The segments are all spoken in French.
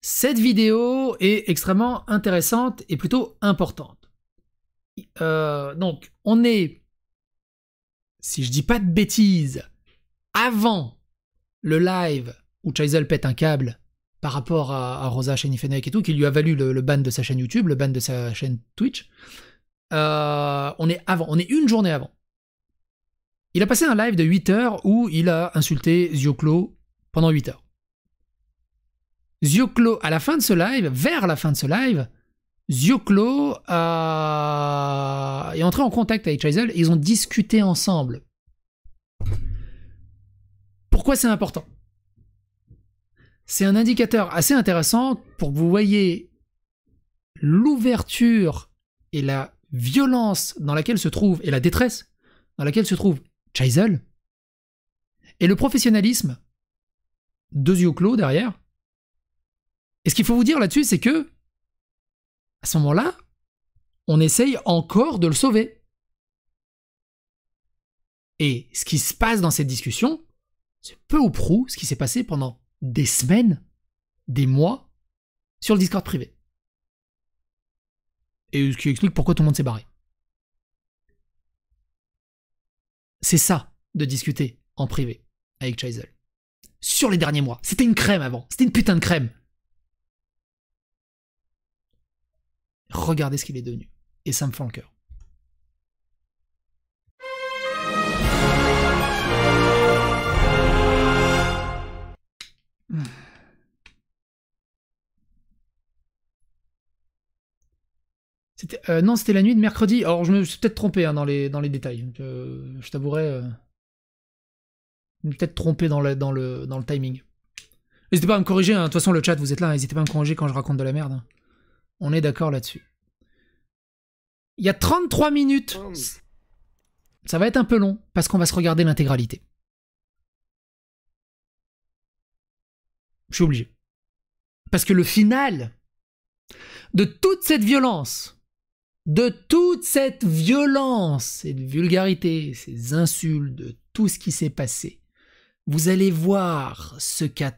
Cette vidéo est extrêmement intéressante et plutôt importante. Donc, on est, si je dis pas de bêtises, avant le live où Chaizel pète un câble par rapport à Rosa Chenifenek et tout, qui lui a valu le ban de sa chaîne YouTube, le ban de sa chaîne Twitch. On est une journée avant. Il a passé un live de 8 heures où il a insulté Zioclo pendant 8 heures. Zioclo, à la fin de ce live, vers la fin de ce live, Zioclo est entré en contact avec Chaizel et ils ont discuté ensemble. Pourquoi c'est important? C'est un indicateur assez intéressant pour que vous voyez l'ouverture et la violence dans laquelle se trouve, et la détresse dans laquelle se trouve Chaizel, et le professionnalisme de Zioclo derrière. Et ce qu'il faut vous dire là-dessus, c'est que, à ce moment-là, on essaye encore de le sauver. Et ce qui se passe dans cette discussion, c'est peu ou prou ce qui s'est passé pendant des semaines, des mois, sur le Discord privé. Et ce qui explique pourquoi tout le monde s'est barré. C'est ça, de discuter en privé avec Chaizel. Sur les derniers mois. C'était une crème avant. C'était une putain de crème. Regardez ce qu'il est devenu. Et ça me fend le cœur. Non, c'était la nuit de mercredi. Alors, je me suis peut-être trompé hein, dans les détails. Je t'avouerai. Je me suis peut-être trompé dans le timing. N'hésitez pas à me corriger. Hein. De toute façon, le chat, vous êtes là. N'hésitez pas à me corriger quand je raconte de la merde. Hein. On est d'accord là-dessus. Il y a 33 minutes. Ça va être un peu long parce qu'on va se regarder l'intégralité. Je suis obligé. Parce que le final de toute cette violence, cette vulgarité, ces insultes, de tout ce qui s'est passé, vous allez voir ce qu'a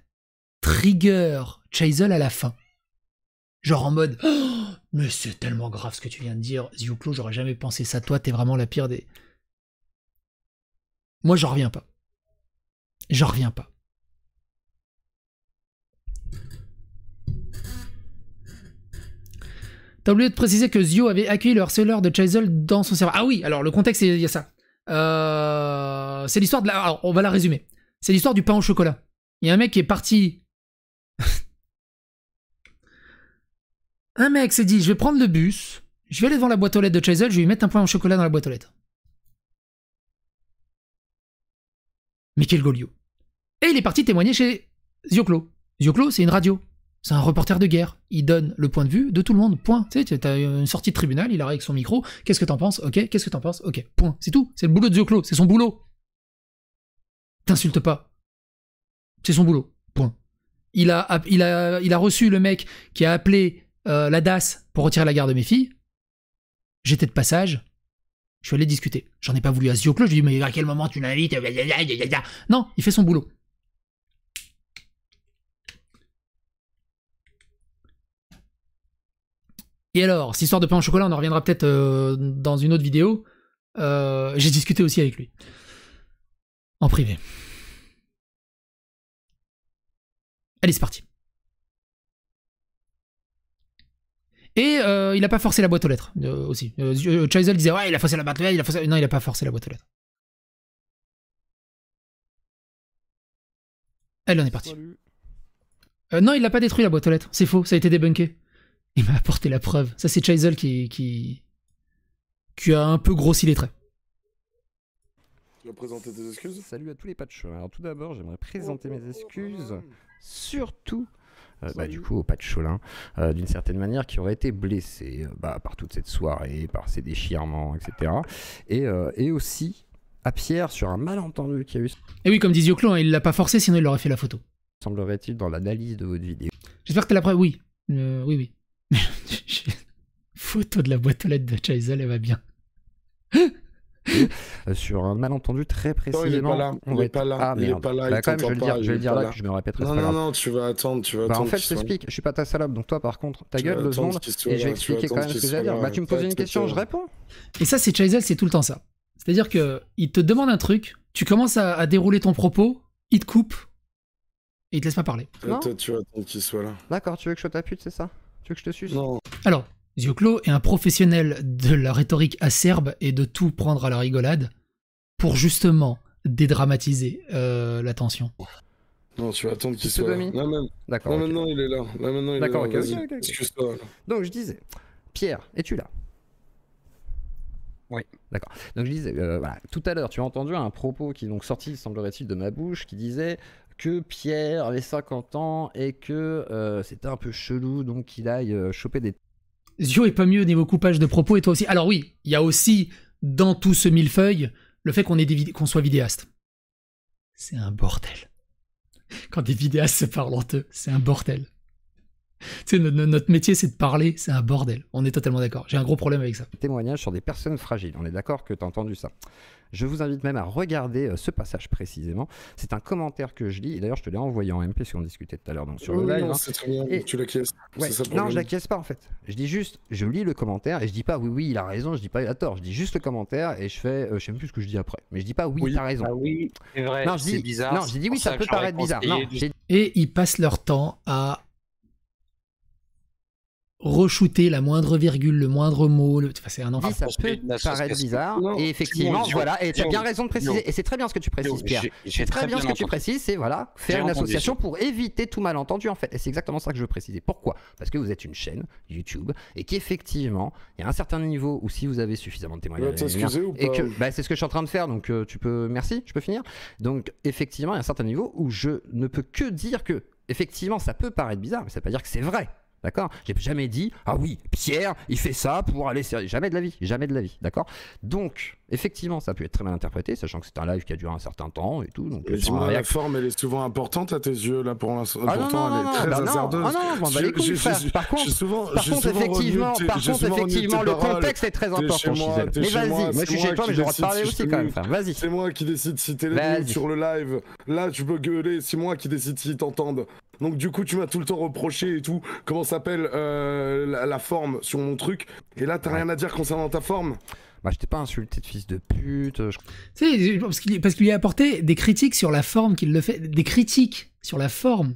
trigger Chaizel à la fin. Genre en mode oh, mais c'est tellement grave ce que tu viens de dire, Zioclo, j'aurais jamais pensé ça. Toi, t'es vraiment la pire des. Moi, j'en reviens pas. J'en reviens pas. T'as oublié de préciser que Zio avait accueilli le harceleur de Chaizel dans son serveur. Ah oui, alors le contexte, il y a ça. C'est l'histoire de la. Alors, on va la résumer. C'est l'histoire du pain au chocolat. Il y a un mec qui est parti. Un mec s'est dit, je vais prendre le bus, je vais aller devant la boîte aux lettres de Chaizel, je vais lui mettre un pain au chocolat dans la boîte aux lettres. Mais quel goliot. Et il est parti témoigner chez Zioclo. Zioclo, c'est une radio. C'est un reporter de guerre. Il donne le point de vue de tout le monde. Point. Tu sais, t'as une sortie de tribunal, il arrive avec son micro. Qu'est-ce que t'en penses? Ok. Qu'est-ce que t'en penses? Ok. Point. C'est tout. C'est le boulot de Zioclo. C'est son boulot. T'insultes pas. C'est son boulot. Point. Il a reçu le mec qui a appelé la DAS pour retirer la garde de mes filles. J'étais de passage. Je suis allé discuter. J'en ai pas voulu à Zioclo. Je lui ai dit, mais à quel moment tu l'invites? Non, il fait son boulot. Et alors, cette histoire de pain au chocolat, on en reviendra peut-être dans une autre vidéo. J'ai discuté aussi avec lui. En privé. Allez, c'est parti. Et il a pas forcé la boîte aux lettres aussi. Chaizel disait ouais, il a forcé la boîte aux lettres, non, il a pas forcé la boîte aux lettres. Elle en est partie. Non, il l'a pas détruit la boîte aux lettres. C'est faux, ça a été débunké. Il m'a apporté la preuve. Ça, c'est Chaizel qui a un peu grossi les traits. Tu vas présenter tes excuses? Salut à tous les patchos. Alors tout d'abord, j'aimerais présenter mes excuses, surtout du coup au patcholin, d'une certaine manière, qui aurait été blessé par toute cette soirée, par ces déchirements, etc. Et aussi à Pierre sur un malentendu qu'il y a eu. Et oui, comme dit Zioclo, hein, il l'a pas forcé, sinon il aurait fait la photo. Semblerait-il dans l'analyse de votre vidéo. J'espère que t'as la preuve. Oui. Oui. Photo de la boîte aux lettres de Chaizel, elle va bien. bloqué sur un malentendu très précisément. Non, il est pas là. Ah, Il est merde. pas là. Bah, Il quand même, je t'entend vais le dire pas, là, que je me répéterai. Non, non, non, tu vas attendre. Bah, en fait, je t'explique, je suis pas ta salope, donc toi, par contre, ta gueule 2 secondes, et je vais expliquer quand même ce que j'ai à dire. Bah, tu me poses une question, je réponds. Et ça, c'est Chaizel, c'est tout le temps ça. C'est-à-dire que il te demande un truc, tu commences à dérouler ton propos, il te coupe, et il te laisse pas parler. Non. Toi, tu vas attendre qu'il soit là. D'accord, tu veux que je te pute, c'est ça? Tu veux que je te suce? Non. Alors, Zioclo est un professionnel de la rhétorique acerbe et de tout prendre à la rigolade pour justement dédramatiser la tension. Non, tu vas attendre qu'il C'est soit là. demi. Là, D'accord. là ok. maintenant, il est là. Là, maintenant, il est là. D'accord, ok, Vas-y, ok, ok, ok. excuse-toi. là. Donc, je disais, Pierre, es-tu là? Oui. D'accord. Donc je disais, voilà, tout à l'heure, tu as entendu un propos qui est donc sorti, semblerait-il, de ma bouche, qui disait que Pierre avait 50 ans et que c'était un peu chelou, donc qu'il aille choper des... Zio est pas mieux au niveau coupage de propos et toi aussi. Alors oui, il y a aussi dans tout ce millefeuille le fait qu'on soit vidéaste. C'est un bordel. Quand des vidéastes se parlent entre eux, c'est un bordel. Tu sais, notre métier, c'est de parler, c'est un bordel. On est totalement d'accord. J'ai un gros problème avec ça. témoignages sur des personnes fragiles. On est d'accord que tu as entendu ça. Je vous invite même à regarder ce passage précisément. C'est un commentaire que je lis, et d'ailleurs je te l'ai envoyé en MP, si on discutait tout à l'heure donc sur le Oui, live. non, hein. c'est très bien. Et- Tu l'acquiesces. Ouais. C'est ça le Non, problème. je l'acquiesce pas en fait. Je dis juste, je lis le commentaire et je dis pas oui, oui, il a raison, je dis pas il a tort. Je dis juste le commentaire et je fais, je sais même plus ce que je dis après. Mais je dis pas oui, Oui. t'as raison. Ah oui, c'est vrai, Non, je c'est dis, bizarre. non, j'ai dit oui, ça peut paraître bizarre. Non, j'ai Et ils passent leur temps à re-shooter la moindre virgule, le moindre mot. Enfin, c'est un enfer. dit ça Construire peut une paraître association. bizarre Non, et effectivement Guillaume, voilà et tu as Guillaume, bien raison de préciser Guillaume. et c'est très bien ce que tu précises Pierre. C'est très bien ce que tu précises, c'est voilà faire J'ai une entendu association ça. pour éviter tout malentendu en fait et c'est exactement ça que je veux préciser. Pourquoi? Parce que vous êtes une chaîne YouTube et qu'effectivement il y a un certain niveau où si vous avez suffisamment de Tu vas témoignages t'excuser ou et pas que bah, c'est ce que je suis en train de faire donc tu peux merci je peux finir donc effectivement il y a un certain niveau où je ne peux que dire que effectivement ça peut paraître bizarre mais ça veut pas dire que c'est vrai. D'accord? J'ai jamais dit, ah oui, Pierre, il fait ça pour aller... Jamais de la vie, d'accord? Donc, effectivement, ça peut être très mal interprété, sachant que c'est un live qui a duré un certain temps et tout. Donc, Et sur un dis-moi, la réac- forme, elle est souvent importante à tes yeux, là, pour l'instant. Ah non, Pourtant, non, elle non, est très bah non, hasardeuse. ah non, je m'en bats les couilles, frère. Par contre, effectivement, le contexte est très important, Gisèle. Mais vas-y, moi je suis chez toi, mais j'ai le droit de parler aussi quand même, frère. Vas-y. C'est moi qui décide si t'es les Vas-y. nuls sur le live. Là, tu peux gueuler, c'est moi qui décide s'ils t'entendent. Donc du coup, tu m'as tout le temps reproché et tout. Comment s'appelle la forme sur mon truc. Et là, t'as rien à dire concernant ta forme. Bah, je t'ai pas insulté de fils de pute. Tu sais, parce qu'il lui a apporté des critiques sur la forme qu'il le fait. Des critiques sur la forme.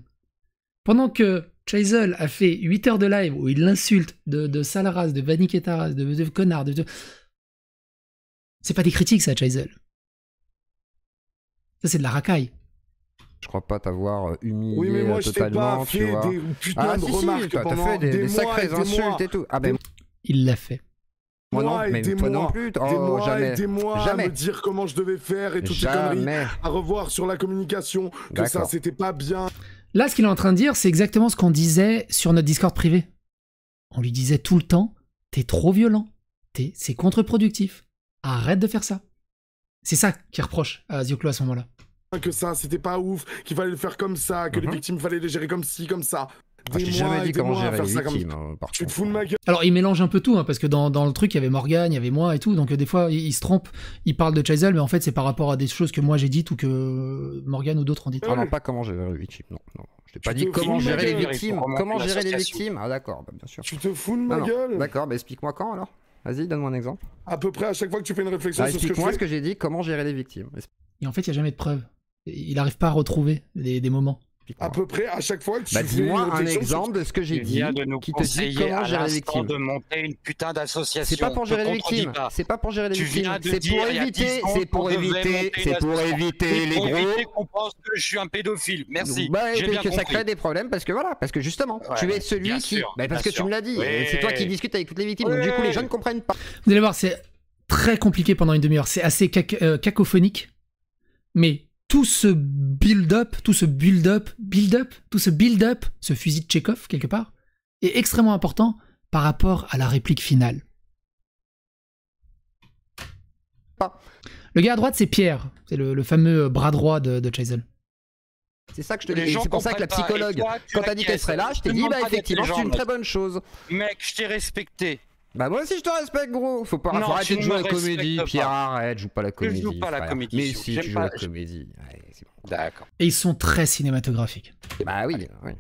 Pendant que Chaizel a fait 8 heures de live où il l'insulte de sale race, de vaniqueta race, de connard. C'est pas des critiques, ça, Chaizel. Ça, c'est de la racaille. Je crois pas t'avoir humilié Oui, mais moi, je t'ai totalement, pas tu fait vois. des putains Ah de si, remarques si, t'as pendant fait des mois sacrées et des insultes mois. et tout. Ah ben, Il l'a fait. moi non, Mois et mais des toi mois, non plus. des Oh, mois jamais. et des mois Jamais. à me dire comment je devais faire et toutes ces conneries. Jamais. À revoir sur la communication, que ça, D'accord. c'était pas bien. Là, ce qu'il est en train de dire, c'est exactement ce qu'on disait sur notre Discord privé. On lui disait tout le temps, t'es trop violent, c'est contre-productif, arrête de faire ça. C'est ça qu'il reproche à Zioclo à ce moment-là. Que ça, c'était pas ouf, qu'il fallait le faire comme ça, que les victimes, fallait les gérer comme ci, comme ça. Ah, je t'ai jamais dit comment gérer faire les ça comme victimes. ça. Par Tu te contre. fous de ma gueule. Alors, il mélange un peu tout, hein, parce que dans le truc, il y avait Morgane, il y avait moi et tout, donc des fois, il se trompe, il parle de Chaizel, mais en fait, c'est par rapport à des choses que moi j'ai dites ou que Morgane ou d'autres ont dites. Ah non, pas comment gérer les victimes. Non, non. Je t'ai pas Tu dit te fous comment de ma gérer les gueule, victimes. il faut Comment remonter gérer les l'association. victimes. Ah d'accord, bah, bien sûr. Tu te fous de ma Non, non. gueule. D'accord, bah explique-moi quand alors. Vas-y, donne-moi un exemple. À peu près à chaque fois que tu fais une réflexion Ah, sur ce que je explique-moi fais. ce que j'ai dit, comment gérer les victimes. Et en fait, il n'y a jamais de preuves. Il n'arrive pas à retrouver des moments. À peu près à chaque fois que tu Bah fais dis-moi une un réflexion sur- exemple de ce que j'ai Il dit vient de nous qui te dit conseiller comment à gérer les l'instant victimes. de monter une putain d'association. C'est pas pour Ne gérer les contredis victimes. pas. C'est pas pour gérer les Tu victimes. viens de C'est dire pour il y a 10 éviter. ans C'est pour qu'on devait éviter. monter C'est une pour association. éviter C'est les pour gros. éviter qu'on pense que je suis un pédophile. Merci. Bah, J'ai et bien que ça compris. crée des problèmes parce que voilà, parce que justement, Ouais, tu es celui bien qui. sûr, Bah, parce bien que tu me l'as dit. sûr. C'est toi qui Ouais. discutes avec toutes les victimes. Donc du coup, les gens ne comprennent pas. Vous allez voir, c'est très compliqué pendant une demi-heure. C'est assez cacophonique. Mais tout ce build-up, ce fusil de Tchekhov, quelque part, est extrêmement important par rapport à la réplique finale. Pas. Le gars à droite, c'est Pierre. C'est le fameux bras droit de Chaizel. C'est ça que je te Les dis. gens C'est pour ça que la comprennent pas. psychologue, Et toi, tu quand t'as dit qu'elle acquiesces. serait là, je t'ai Te dit, demande bah pas d'être effectivement, c'est une légende. très bonne chose. Mec, je t'ai respecté. Bah moi aussi je te respecte gros, faut pas Non, faut arrêter tu de ne jouer à me la comédie, respectes Pierre pas. arrête, joue pas la comédie. joue pas à la frère. comédie, Mais Sio. si J'aime tu joues pas- à la comédie. Allez, c'est bon. D'accord. Et ils sont très cinématographiques. Bah oui, oui.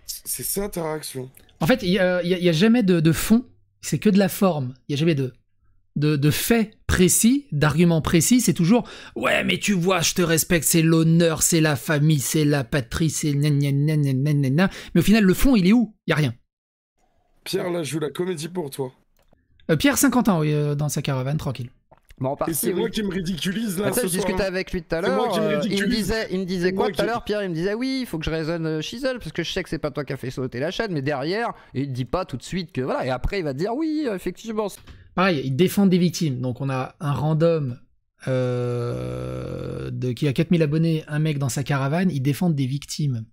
C'est ça ta réaction. En fait, il y a jamais de fond, c'est que de la forme. Il y a jamais de faits précis, d'arguments précis. C'est toujours ouais, mais tu vois, je te respecte, c'est l'honneur, c'est la famille, c'est la patrie, c'est nanana. Mais au final, le fond, il est où? Il y a rien. Pierre, là, je joue la comédie pour toi. Pierre, 50 ans, oui, dans sa caravane, tranquille. Bon, Et c'est moi qui me ridiculise là. Attends, ce je discutais soir. avec lui tout à C'est moi l'heure. qui me Il me ridiculise. disait C'est quoi moi tout à qui- l'heure, Pierre? Il me disait oui, il faut que je raisonne Chisel parce que je sais que c'est pas toi qui as fait sauter la chaîne, mais derrière, il dit pas tout de suite que voilà. Et après, il va te dire oui, effectivement. Pareil, ils défendent des victimes. Donc on a un random qui a 4000 abonnés, un mec dans sa caravane, ils défendent des victimes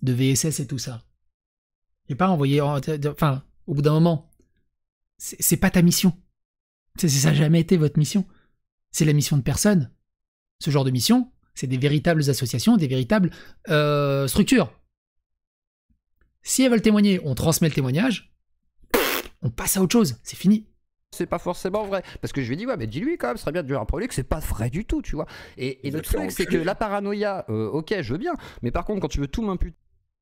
de VSS et tout ça. Et pas envoyer... Enfin, au bout d'un moment, c'est pas ta mission. Ça n'a jamais été votre mission. C'est la mission de personne. Ce genre de mission, c'est des véritables associations, des véritables structures. Si elles veulent témoigner, on transmet le témoignage, on passe à autre chose, c'est fini. C'est pas forcément vrai. Parce que je lui ai dit, ouais, mais dis-lui quand même, ce serait bien de lui rappeler que c'est pas vrai du tout, tu vois. Et le truc, c'est que la paranoïa, ok, je veux bien, mais par contre, quand tu veux tout m'imputer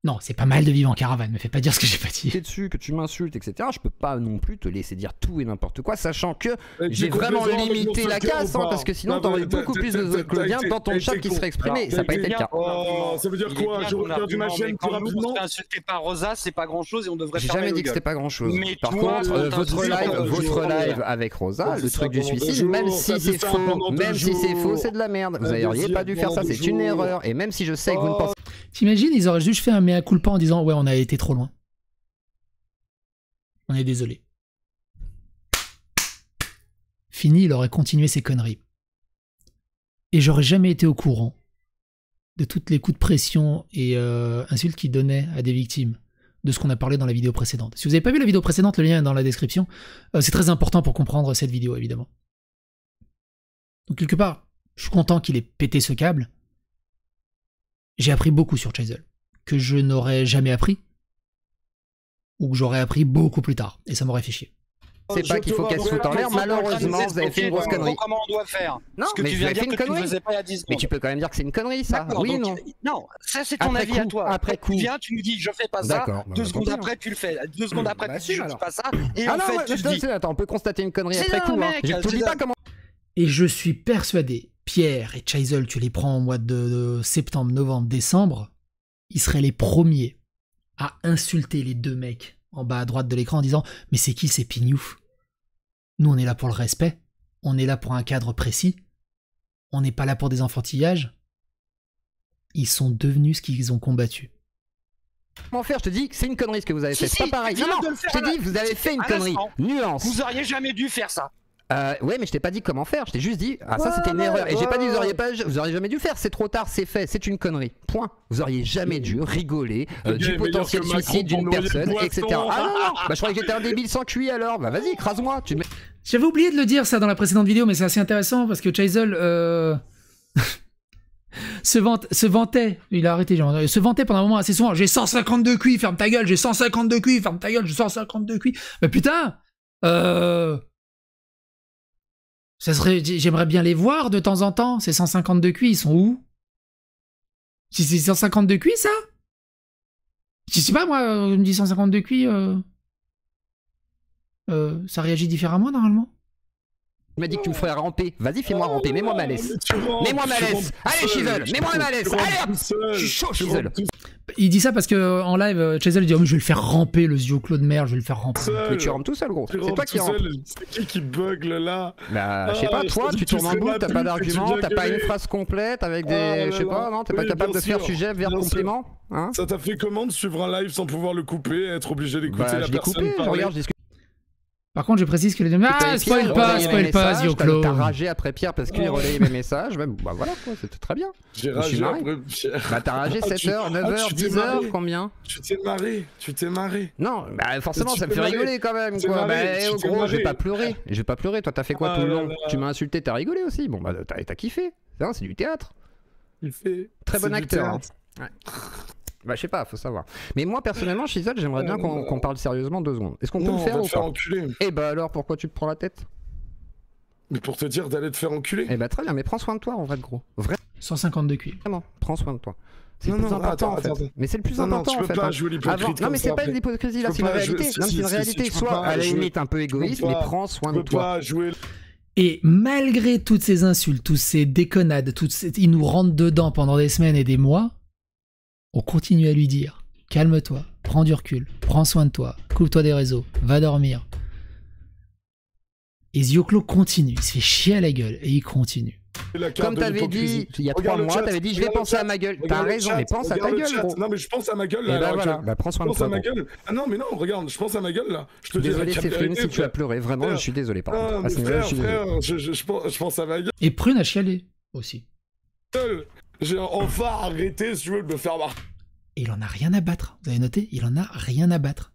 Non, c'est pas mal de vivre en caravane, me fais pas dire ce que j'ai pas dit. dessus, que tu m'insultes, etc., je peux pas non plus te laisser dire tout et n'importe quoi, sachant que Et j'ai tu vraiment complètement avec limité mon la soccer casse, ou hein, pas parce que sinon Non, t'aurais mais eu beaucoup plus de Claudien dans ton chat qui serait exprimé, ça n'a pas été le cas. Oh, ça veut dire quoi? Je regarde ma chaîne plus Quand nous, on rapidement. se fait insulter par Rosa, c'est pas grand chose et on devrait J'ai fermer jamais nos dit que gueules. c'était pas grand chose. Mais Par toi, contre, on votre t'insulte pendant deux live jours. avec Rosa, On le dit ça truc du pendant deux suicide, jours, même on si dit c'est ça faux, pendant deux même si c'est jours. faux, c'est de la merde. Vous On dit auriez ça pas dû faire ça, pendant c'est deux une jours. erreur. Et même si je sais que vous ne pensez T'imagines, ils auraient juste fait un mea culpa en disant ouais, on a été trop loin. On est désolé. Fini, il aurait continué ses conneries. Et j'aurais jamais été au courant de toutes les coups de pression et insultes qu'il donnait à des victimes de ce qu'on a parlé dans la vidéo précédente. Si vous n'avez pas vu la vidéo précédente, le lien est dans la description. C'est très important pour comprendre cette vidéo, évidemment. Donc quelque part, je suis content qu'il ait pété ce câble. J'ai appris beaucoup sur Chisel, que je n'aurais jamais appris, ou que j'aurais appris beaucoup plus tard, et ça m'aurait fait chier. pas qu'il faut qu'elle se foute en l'air. Malheureusement, vous avez fait une grosse connerie. Comment on doit faire? Non, Ce que mais tu vous viens avez de fait dire une que tu ne connerie. faisais pas il y a 10 secondes. Mais tu peux quand même dire que c'est une connerie, ça. D'accord, Oui ou donc, non? non, ça c'est ton Après avis à coup, toi. après coup. Tu viens, tu me dis je fais pas ça. D'accord, bah, 2 bah, secondes tant pis, après tu le fais. 2 secondes après Bah, tu si, dis je alors. fais pas ça. Et Ah en non, fait ouais, tu te dis. attends, on peut constater une connerie C'est après un coup. hein. mec, Je te dis c'est pas un- comment. Et je suis persuadé, Pierre et Chisel, tu les prends au mois de septembre, novembre, décembre, ils seraient les premiers à insulter les deux mecs en bas à droite de l'écran en disant « Mais c'est qui ces pignoufs ? Nous, on est là pour le respect, on est là pour un cadre précis, on n'est pas là pour des enfantillages. » Ils sont devenus ce qu'ils ont combattu. Comment faire? Je te dis que c'est une connerie ce que vous avez fait. Si, C'est si, pas pareil. tu Non, viens non, de le faire je t'ai à dit, vous avez fait une à connerie. l'instant. Nuance. Vous auriez jamais dû faire ça. Ouais, mais je t'ai pas dit comment faire. Je t'ai juste dit, ah, ça c'était une erreur. Et j'ai pas dit, vous auriez jamais dû le faire. C'est trop tard, c'est fait. C'est une connerie. Point. Vous auriez jamais dû rigoler du meilleur potentiel que Macron suicide d'une pour noyer personne, le etc. poisson. Ah non, non. Bah, je croyais que j'étais un débile sans QI alors. Bah, vas-y, écrase-moi. Tu me... J'avais oublié de le dire ça dans la précédente vidéo, mais c'est assez intéressant parce que Chisel se vantait, il a arrêté, genre, se vantait pendant un moment assez souvent. J'ai 152 QI, ferme ta gueule, j'ai 152 QI, ferme ta gueule, j'ai 152 QI. Mais putain, ça serait, j'aimerais bien les voir de temps en temps. Ces 152 QI, ils sont où? C'est 152 QI, ça? Je sais pas, moi, on me dit 152 QI, ça réagit différemment normalement? Tu m'as dit que tu me ferais ramper. Vas-y, fais-moi ramper. Mets-moi ma laisse. Mets-moi ma laisse. Allez, Chisel, mets-moi ma laisse. Allez, hop. Je suis chaud, Chisel. Il dit ça parce que en live, Chisel dit oh, mais je vais le faire ramper le Zioclo de merde, je vais le faire ramper. Mais tu rampes tout seul, gros. C'est toi qui rampes. C'est qui bug là? Bah, je sais pas, toi, tu tournes en boucle, t'as pas d'argument, t'as pas une phrase complète avec des. Je sais pas, non, t'es pas capable de faire sujet, verbe, complément. Hein? Ça t'a fait comment de suivre un live sans pouvoir le couper, être obligé d'écouter Bah, la je l'ai personne coupé, je parler? regarde, je discute. Par contre, je précise que les deux. Ah, spoil pas, Zioclo. T'as ragé après Pierre parce qu'il relayait mes messages. Bah voilà quoi, c'était très bien. J'ai Je me suis ragé marré. après Pierre. Bah t'as ragé 7h, 9h, tu t'es 10h, marré. combien? Tu t'es marré. Non, bah forcément Tu ça me t'es fait marré. rigoler quand même Tu t'es quoi. marré, Bah tu oh, t'es gros, je marré. vais pas pleurer. Je vais pas pleurer, toi t'as fait quoi Ah tout le là long? là. Tu m'as insulté, t'as rigolé aussi. Bon bah t'as kiffé. C'est du théâtre. Il fait. Très bon c'est du acteur. théâtre. Hein. Bah je sais pas, faut savoir. Mais moi personnellement, Shizel, j'aimerais bien qu'on parle sérieusement 2 secondes. Est-ce qu'on peut Non, le on faire va ou te faire pas? enculer. Eh bah alors, pourquoi tu te prends la tête? Mais pour te dire d'aller te faire enculer. Eh bah très bien, mais prends soin de toi en vrai de gros. 150 de QI. Vraiment, prends soin de toi. C'est le Non, plus non, important attends, en fait. attends. Mais c'est le plus Non, non, important tu en peux fait. pas hein. jouer l'hypocrite Avant... comme Non mais c'est ça, pas une après. hypocrisie là, Tu c'est peux une pas jouer- réalité. si, Non, mais si, c'est une si, réalité. si, tu peux Soit pas à la jouer- limite un peu égoïste, mais pas- prends soin Tu de peux toi. pas jouer. Et malgré toutes ces insultes, toutes ces déconnades, ils nous rentrent dedans pendant des semaines et des mois, on continue à lui dire calme-toi, prends du recul, prends soin de toi, coupe-toi des réseaux, va dormir. Et Zioclo continue, il se fait chier à la gueule et il continue. La carte Comme de t'avais dit l'hypocrisie. il y a 3 Regarde le mois, chat, t'avais dit je vais regarde le penser à chat, ma gueule. T'as regarde le raison, chat, mais pense à ta regarde le gueule chat. gros. Non mais je pense à ma gueule Et là. bah alors voilà, que- bah prends soin Je de pense à toi. ma gros. gueule. Ah non mais non, regarde, je pense à ma gueule là. Je te dis Désolé la Séphine vérité, si tu as pleuré, vraiment je suis désolé par Ah, contre. À mais ce niveau-là, je frère, suis désolé. frère, je pense à ma Et Prune a chialé aussi. gueule. J'ai enfin arrêté si tu veux de me faire marrer. Et il en a rien à battre. Vous avez noté? Il en a rien à battre.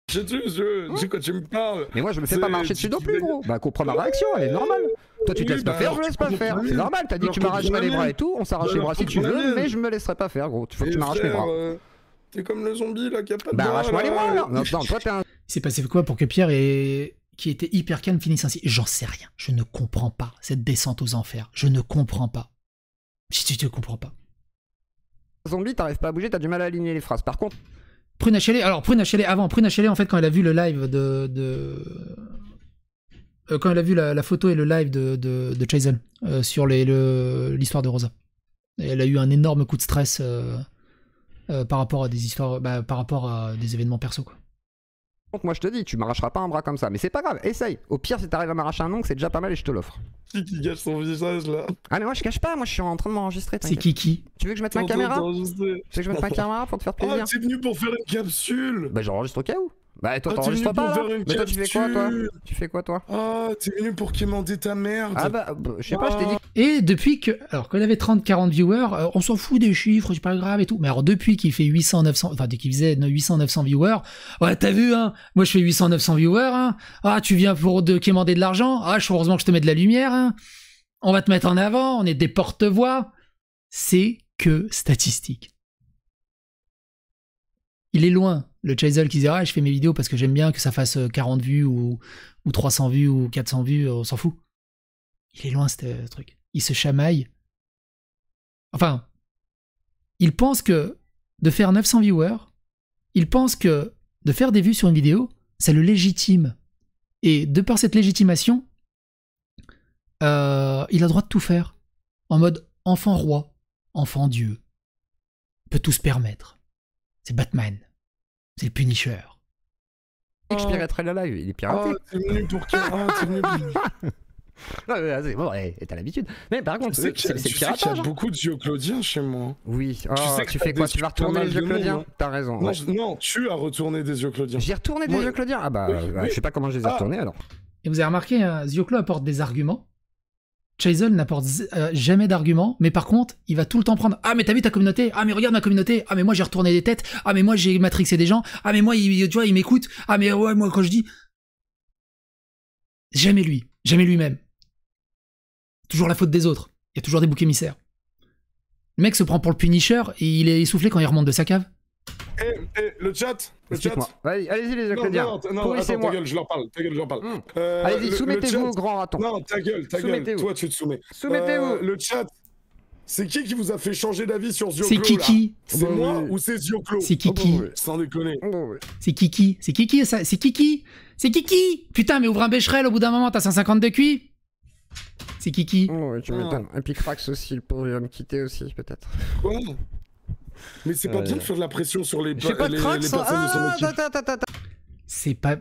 Je sais quoi tu me parles. Mais moi je me fais C'est- pas marcher dessus non plus gros. Bah comprends ma réaction, elle est normale. Toi tu te Oui, laisses pas bah faire, alors, je laisse tu pas comprends faire. la C'est mienne. normal, t'as dit que Alors, tu comprends m'arraches pas la les bras mienne. et tout, on s'arrache les Alors, bras si tu comprends la veux, mienne. mais je me laisserai pas faire gros. Faut que Et tu m'arraches les frère, bras. t'es comme le zombie là qui a pas de Bah bras, arrache-moi les là. bras alors. Non, non, toi t'es un... Il s'est passé quoi pour que Pierre, qui était hyper calme, finisse ainsi? J'en sais rien. Je ne comprends pas cette descente aux enfers. Je ne comprends pas. Si tu ne comprends pas. zombie, t'arrives pas à bouger, t'as du mal à aligner les phrases. Par contre, Prune HLE, alors Prune HLE avant, Prune HLE en fait quand elle a vu le live quand elle a vu la photo et le live de Chazen sur l'histoire de Rosa. Et elle a eu un énorme coup de stress par rapport à des histoires, par rapport à des événements perso quoi. moi je te dis, tu m'arracheras pas un bras comme ça. Mais c'est pas grave, essaye. Au pire, si t'arrives à m'arracher un ongle, c'est déjà pas mal et je te l'offre. Qui gâche son visage là. Ah mais moi je cache pas, moi je suis en train de m'enregistrer. C'est Kiki. Tu veux que je mette ma caméra? Tu veux que je mette ma caméra pour te faire plaisir? Ah, t'es venu pour faire une capsule. Bah j'enregistre au cas où. Bah toi Ah, t'enregistres t'es venu pas pour là. faire une Mais toi tu fais quoi toi? capsule. Tu fais quoi toi? Ah, t'es venu pour quémander ta merde. Ah bah je sais pas, je t'ai dit. Et depuis que, alors quand il avait 30-40 viewers, on s'en fout des chiffres, c'est pas grave et tout. Mais alors depuis qu'il fait 800-900, enfin dès qu'il faisait 800-900 viewers, ouais t'as vu hein, moi je fais 800-900 viewers, hein. Ah tu viens pour quémander de l'argent, ah heureusement que je te mets de la lumière, hein. On va te mettre en avant, on est des porte-voix. C'est que statistique. Il est loin, le Chazel qui dira ah, je fais mes vidéos parce que j'aime bien que ça fasse 40 vues ou 300 vues ou 400 vues, on s'en fout. Il est loin ce truc. Il se chamaille. Enfin, il pense que de faire 900 viewers, il pense que de faire des vues sur une vidéo, ça le légitime. Et de par cette légitimation, il a le droit de tout faire. En mode enfant roi, enfant dieu. Il peut tout se permettre. C'est Batman. C'est le Punisher. Je piraterai le live, il est piraté. Ah, t'es venu pour qui? Ah, t'es venu pour... Non, mais c'est bon, t'as l'habitude. Mais par contre, Tu sais qu'il y a, c'est tu sais qu'il y a piratage. hein. beaucoup de yeux claudiens chez moi. Oui, oh, sais que tu t'as fais quoi? des Tu vas super retourner mal les yeux de claudiens? monde, T'as raison. Non, ouais. non, tu as retourné des yeux claudiens. J'ai retourné des Moi- yeux claudiens? Ah bah, Oui, oui. je sais pas comment je les ai Ah. retournés alors. Et vous avez remarqué, hein, Zioclo apporte des arguments. Chazel n'apporte jamais d'arguments, mais par contre, il va tout le temps prendre « Ah, mais t'as vu ta communauté? Ah, mais regarde ma communauté! Ah, mais moi, j'ai retourné des têtes! Ah, mais moi, j'ai matrixé des gens! Ah, mais moi, tu vois, il m'écoute! Ah, mais ouais, moi, quand je dis... » Jamais lui. Jamais lui-même. Toujours la faute des autres. Il y a toujours des boucs émissaires. Le mec se prend pour le Punisher et il est essoufflé quand il remonte de sa cave. Le chat. Explique-moi. Allez-y les yeux Non, claudiens. non, attends, ta Pourrissez-moi. gueule, je leur parle. Ta gueule, je leur parle. Allez-y, le soumettez-vous chat- au grand raton. Non, ta gueule. Soumettez-vous. Toi, tu te soumets. Soumettez-vous. Le chat. C'est qui vous a fait changer d'avis sur Zioclo? C'est Kiki. Là c'est Bah moi oui. ou c'est Zioclo? C'est Kiki. Sans déconner. C'est Kiki. C'est Kiki, ça. C'est Kiki. C'est Kiki. Putain, mais ouvre un bécherel, au bout d'un moment, t'as 150 de QI. C'est Kiki. Oh, tu m'étonnes. Et puis Krax aussi, le pauvre, il va me quitter aussi, peut-être. Quoi? Mais c'est pas bien de faire de la pression sur les, Je sais pas, les Krax. personnes de son équipe. Attends. C'est pas...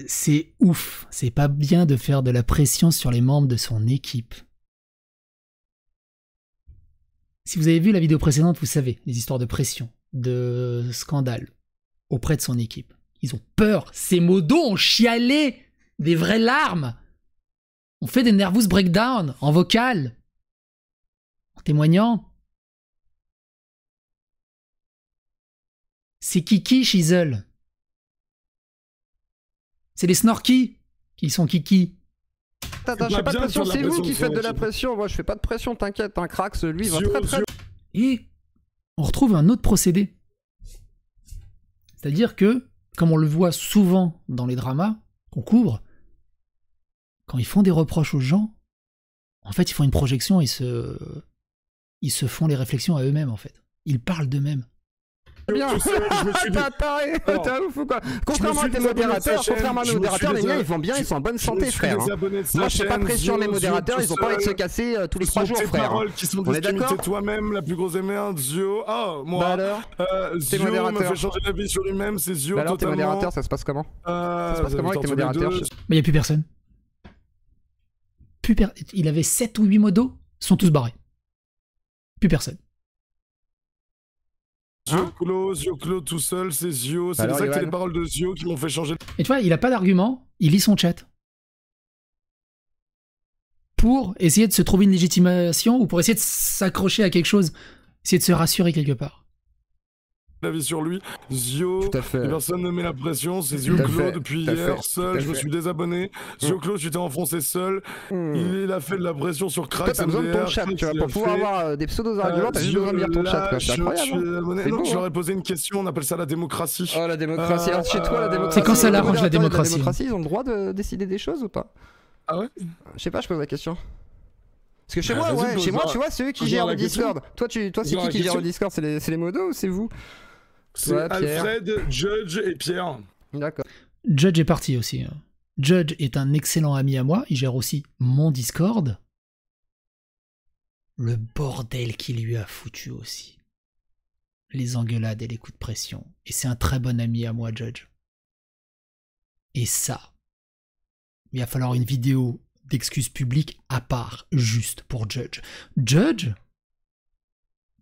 C'est ouf. C'est pas bien de faire de la pression sur les membres de son équipe. Si vous avez vu la vidéo précédente, vous savez, les histoires de pression, de scandale auprès de son équipe. Ils ont peur. Ces modos ont chialé des vraies larmes. On fait des nervous breakdown en vocal. En témoignant. C'est Kiki, Shizel. C'est les Snorky qui sont Kiki. Attends, je pas fais pas de bien de pression, faire de la c'est vous pression qui sur faites de la l'équipe. pression. Moi, je fais pas de pression, t'inquiète. Un Krax, lui, va Zio- très très. Zio- Et on retrouve un autre procédé. C'est-à-dire que, comme on le voit souvent dans les dramas qu'on couvre, quand ils font des reproches aux gens, en fait, ils font une projection et ils se font les réflexions à eux-mêmes, en fait. Ils parlent d'eux-mêmes. Bien. Je sais, je me suis dit- T'es ouf ou quoi? Contrairement à tes modérateurs, les miens, ils vont bien, ils sont en bonne santé, frère. Hein. Moi, je fais pas pression à mes modérateurs, ils ont pas envie de se casser tous les 3 jours, frère. Paroles qui sont On est destinées d'accord? toi-même, la plus grosse merde, Zio. Ah, Bah moi. alors? Zio me modérateur. fait changer d'avis sur lui-même, c'est Zio Bah alors, tes totalement. modérateurs, ça se passe comment? Ça se passe comment avec tes attends, modérateurs? les deux, Mais il n'y a plus personne. Il avait 7 ou 8 modos, ils sont tous barrés. Plus personne. Zio tout seul, c'est Zio. C'est Alors, exact, c'est Yoann. les paroles de Zio qui m'ont fait changer. Et tu vois, il a pas d'argument, il lit son chat. Pour essayer de se trouver une légitimation ou pour essayer de s'accrocher à quelque chose, essayer de se rassurer quelque part. L'avis sur lui. Zio, Tout à fait. personne ne met la pression, c'est Zio Tout à Clo fait, depuis tout à hier, fait, seul, tout à je me fait. suis désabonné. Zio Clo, tu t'es enfoncé seul, il a fait de la pression sur Toi, Crack, t'as besoin de ton chat, tu vois, pour pouvoir avoir des pseudo-arguments, t'as juste besoin de lire ton chat, quoi. C'est incroyable. C'est Non, beau, je hein. leur ai posé une question, on appelle ça la démocratie. Oh, la démocratie. Alors, chez toi, la démocratie. C'est quand ça l'arrange, la les démocratie. démocraties, ils ont le droit de décider des choses ou pas? Ah ouais? Je sais pas, je pose la question. Parce que chez Bah, moi, vas-y, ouais, chez moi, pose-moi- tu vois, c'est eux qui pose-moi gèrent la le question. Discord. Toi, c'est Pose-moi qui la gère le question. Discord? C'est les modos ou c'est vous? C'est Ouais, Pierre. Alfred, Judge et Pierre. D'accord. Judge est parti aussi. Judge est un excellent ami à moi, il gère aussi mon Discord. Le bordel qu'il lui a foutu aussi. Les engueulades et les coups de pression. Et c'est un très bon ami à moi, Judge. Et ça, il va falloir une vidéo d'excuses publiques à part, juste pour Judge. Judge,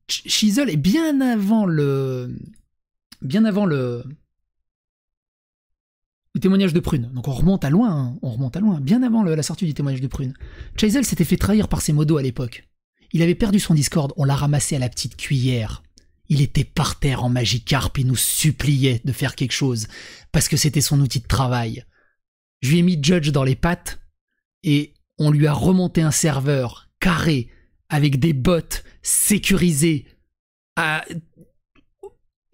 Shizel est bien avant le témoignage de Prune. Donc on remonte à loin, hein, on remonte à loin. Bien avant la sortie du témoignage de Prune. Chazel s'était fait trahir par ses modos à l'époque. Il avait perdu son Discord, on l'a ramassé à la petite cuillère. Il était par terre en Magikarp et nous suppliait de faire quelque chose, parce que c'était son outil de travail. Je lui ai mis Judge dans les pattes, et on lui a remonté un serveur carré, avec des bots sécurisés, à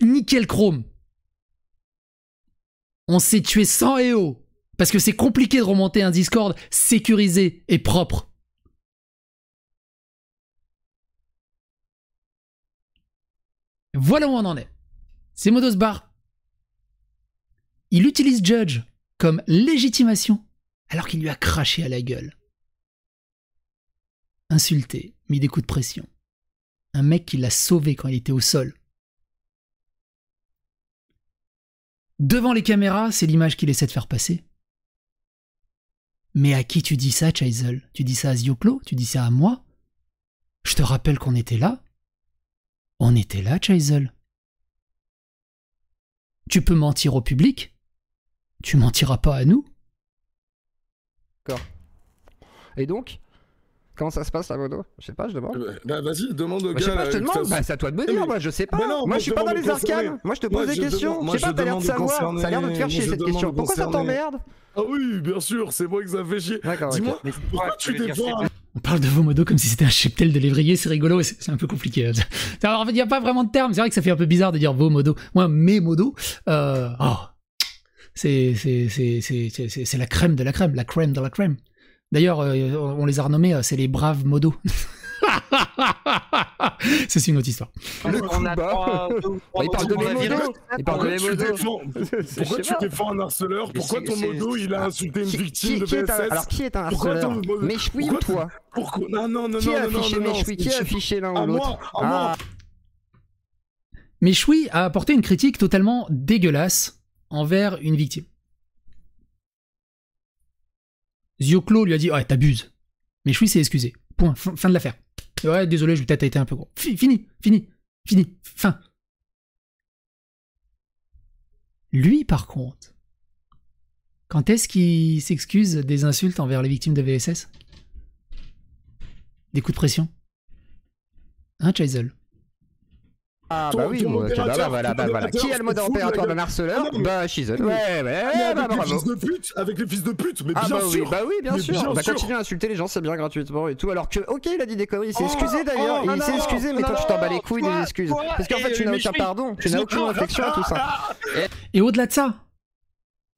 nickel chrome. On s'est tué sans EO, parce que c'est compliqué de remonter un Discord sécurisé et propre. Voilà où on en est. C'est Modos Bar. Il utilise Judge comme légitimation, alors qu'il lui a craché à la gueule. Insulté, mis des coups de pression. Un mec qui l'a sauvé quand il était au sol. Devant les caméras, c'est l'image qu'il essaie de faire passer. Mais à qui tu dis ça, Chazel? Tu dis ça à Zioclo? Tu dis ça à moi? Je te rappelle qu'on était là. On était là, Chazel. Tu peux mentir au public. Tu mentiras pas à nous. Et donc, comment ça se passe la modo? Je sais pas, je demande. Bah vas-y, demande au Bah, je sais gars. pas, je te demande. Bah, c'est à toi de me dire, mais- moi, je sais pas. Mais non, moi, je suis pas dans demande les aux concernés. arcanes. Moi, je te Moi, pose des je questions. demande- Je moi, sais pas, je t'as l'air de demande aux savoir. Ça a l'air de te faire concernés. chier Je cette demande question. aux Pourquoi ça concernés. t'emmerde? Ah oui, bien sûr, c'est moi que ça fait chier. D'accord, Dis-moi, ok. pourquoi tu défends On parle de vos modos comme si c'était un cheptel de lévrier, c'est rigolo, et c'est un peu compliqué. Alors, en fait, il n'y a pas vraiment de terme, c'est vrai que ça fait un peu bizarre de dire vos modos. Moi, mes modos, c'est la crème de la crème, la crème de la crème. D'ailleurs, on les a renommés, c'est les braves modos. C'est une autre histoire. Le On coup a bas. trois- Il parle de mes modos. Il parle de Pourquoi mes tu modos. défends Pourquoi Je sais tu pas. défends un harceleur? Pourquoi ton modo il a insulté une victime de Qui est un- BSS? alors, qui est un Pourquoi harceleur? ton modo- Méchoui ou pourquoi toi? Pourquoi Non, non, non, Qui non, a non, affiché non, non, Méchoui? Qui a c'est- affiché l'un À ou l'autre? moi, à moi. Mais Choui a apporté une critique totalement dégueulasse envers une victime. Zioclo lui a dit « Ouais, t'abuses ». Mais Choui s'est excusé. Point. Fin de l'affaire. Ouais, désolé, j'ai peut-être été un peu gros. Fini. Fin. Lui, par contre, quand est-ce qu'il s'excuse des insultes envers les victimes de VSS? Des coups de pression? Hein, Chazel? Ah bah oui, ok, bah voilà. Qui est le mode opératoire d'un harceleur? Bah Shizel. Ouais, bah bravo. Avec les fils de pute, mais Ah bien bah oui, sûr. bien sûr. Bah continue à insulter les gens, c'est bien gratuitement et tout. Alors que, ok, il a dit des conneries, il s'est excusé d'ailleurs. Il s'est excusé, mais toi tu t'en bats les couilles des excuses. Parce qu'en fait tu n'as aucun pardon, tu n'as aucune réflexion à tout ça. Et au-delà de ça,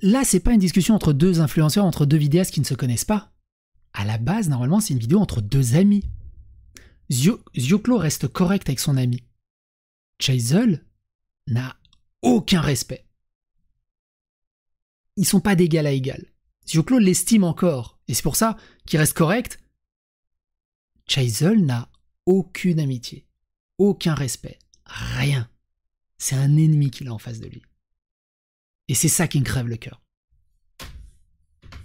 là, c'est pas une discussion entre deux influenceurs, entre deux vidéastes qui ne se connaissent pas. À la base, normalement, c'est une vidéo entre deux amis. Zioclo reste correct avec son ami. Chazel n'a aucun respect. Ils sont pas d'égal à égal. Zioclo l'estime encore, et c'est pour ça qu'il reste correct. Chazel n'a aucune amitié, aucun respect, rien. C'est un ennemi qu'il a en face de lui. Et c'est ça qui me crève le cœur.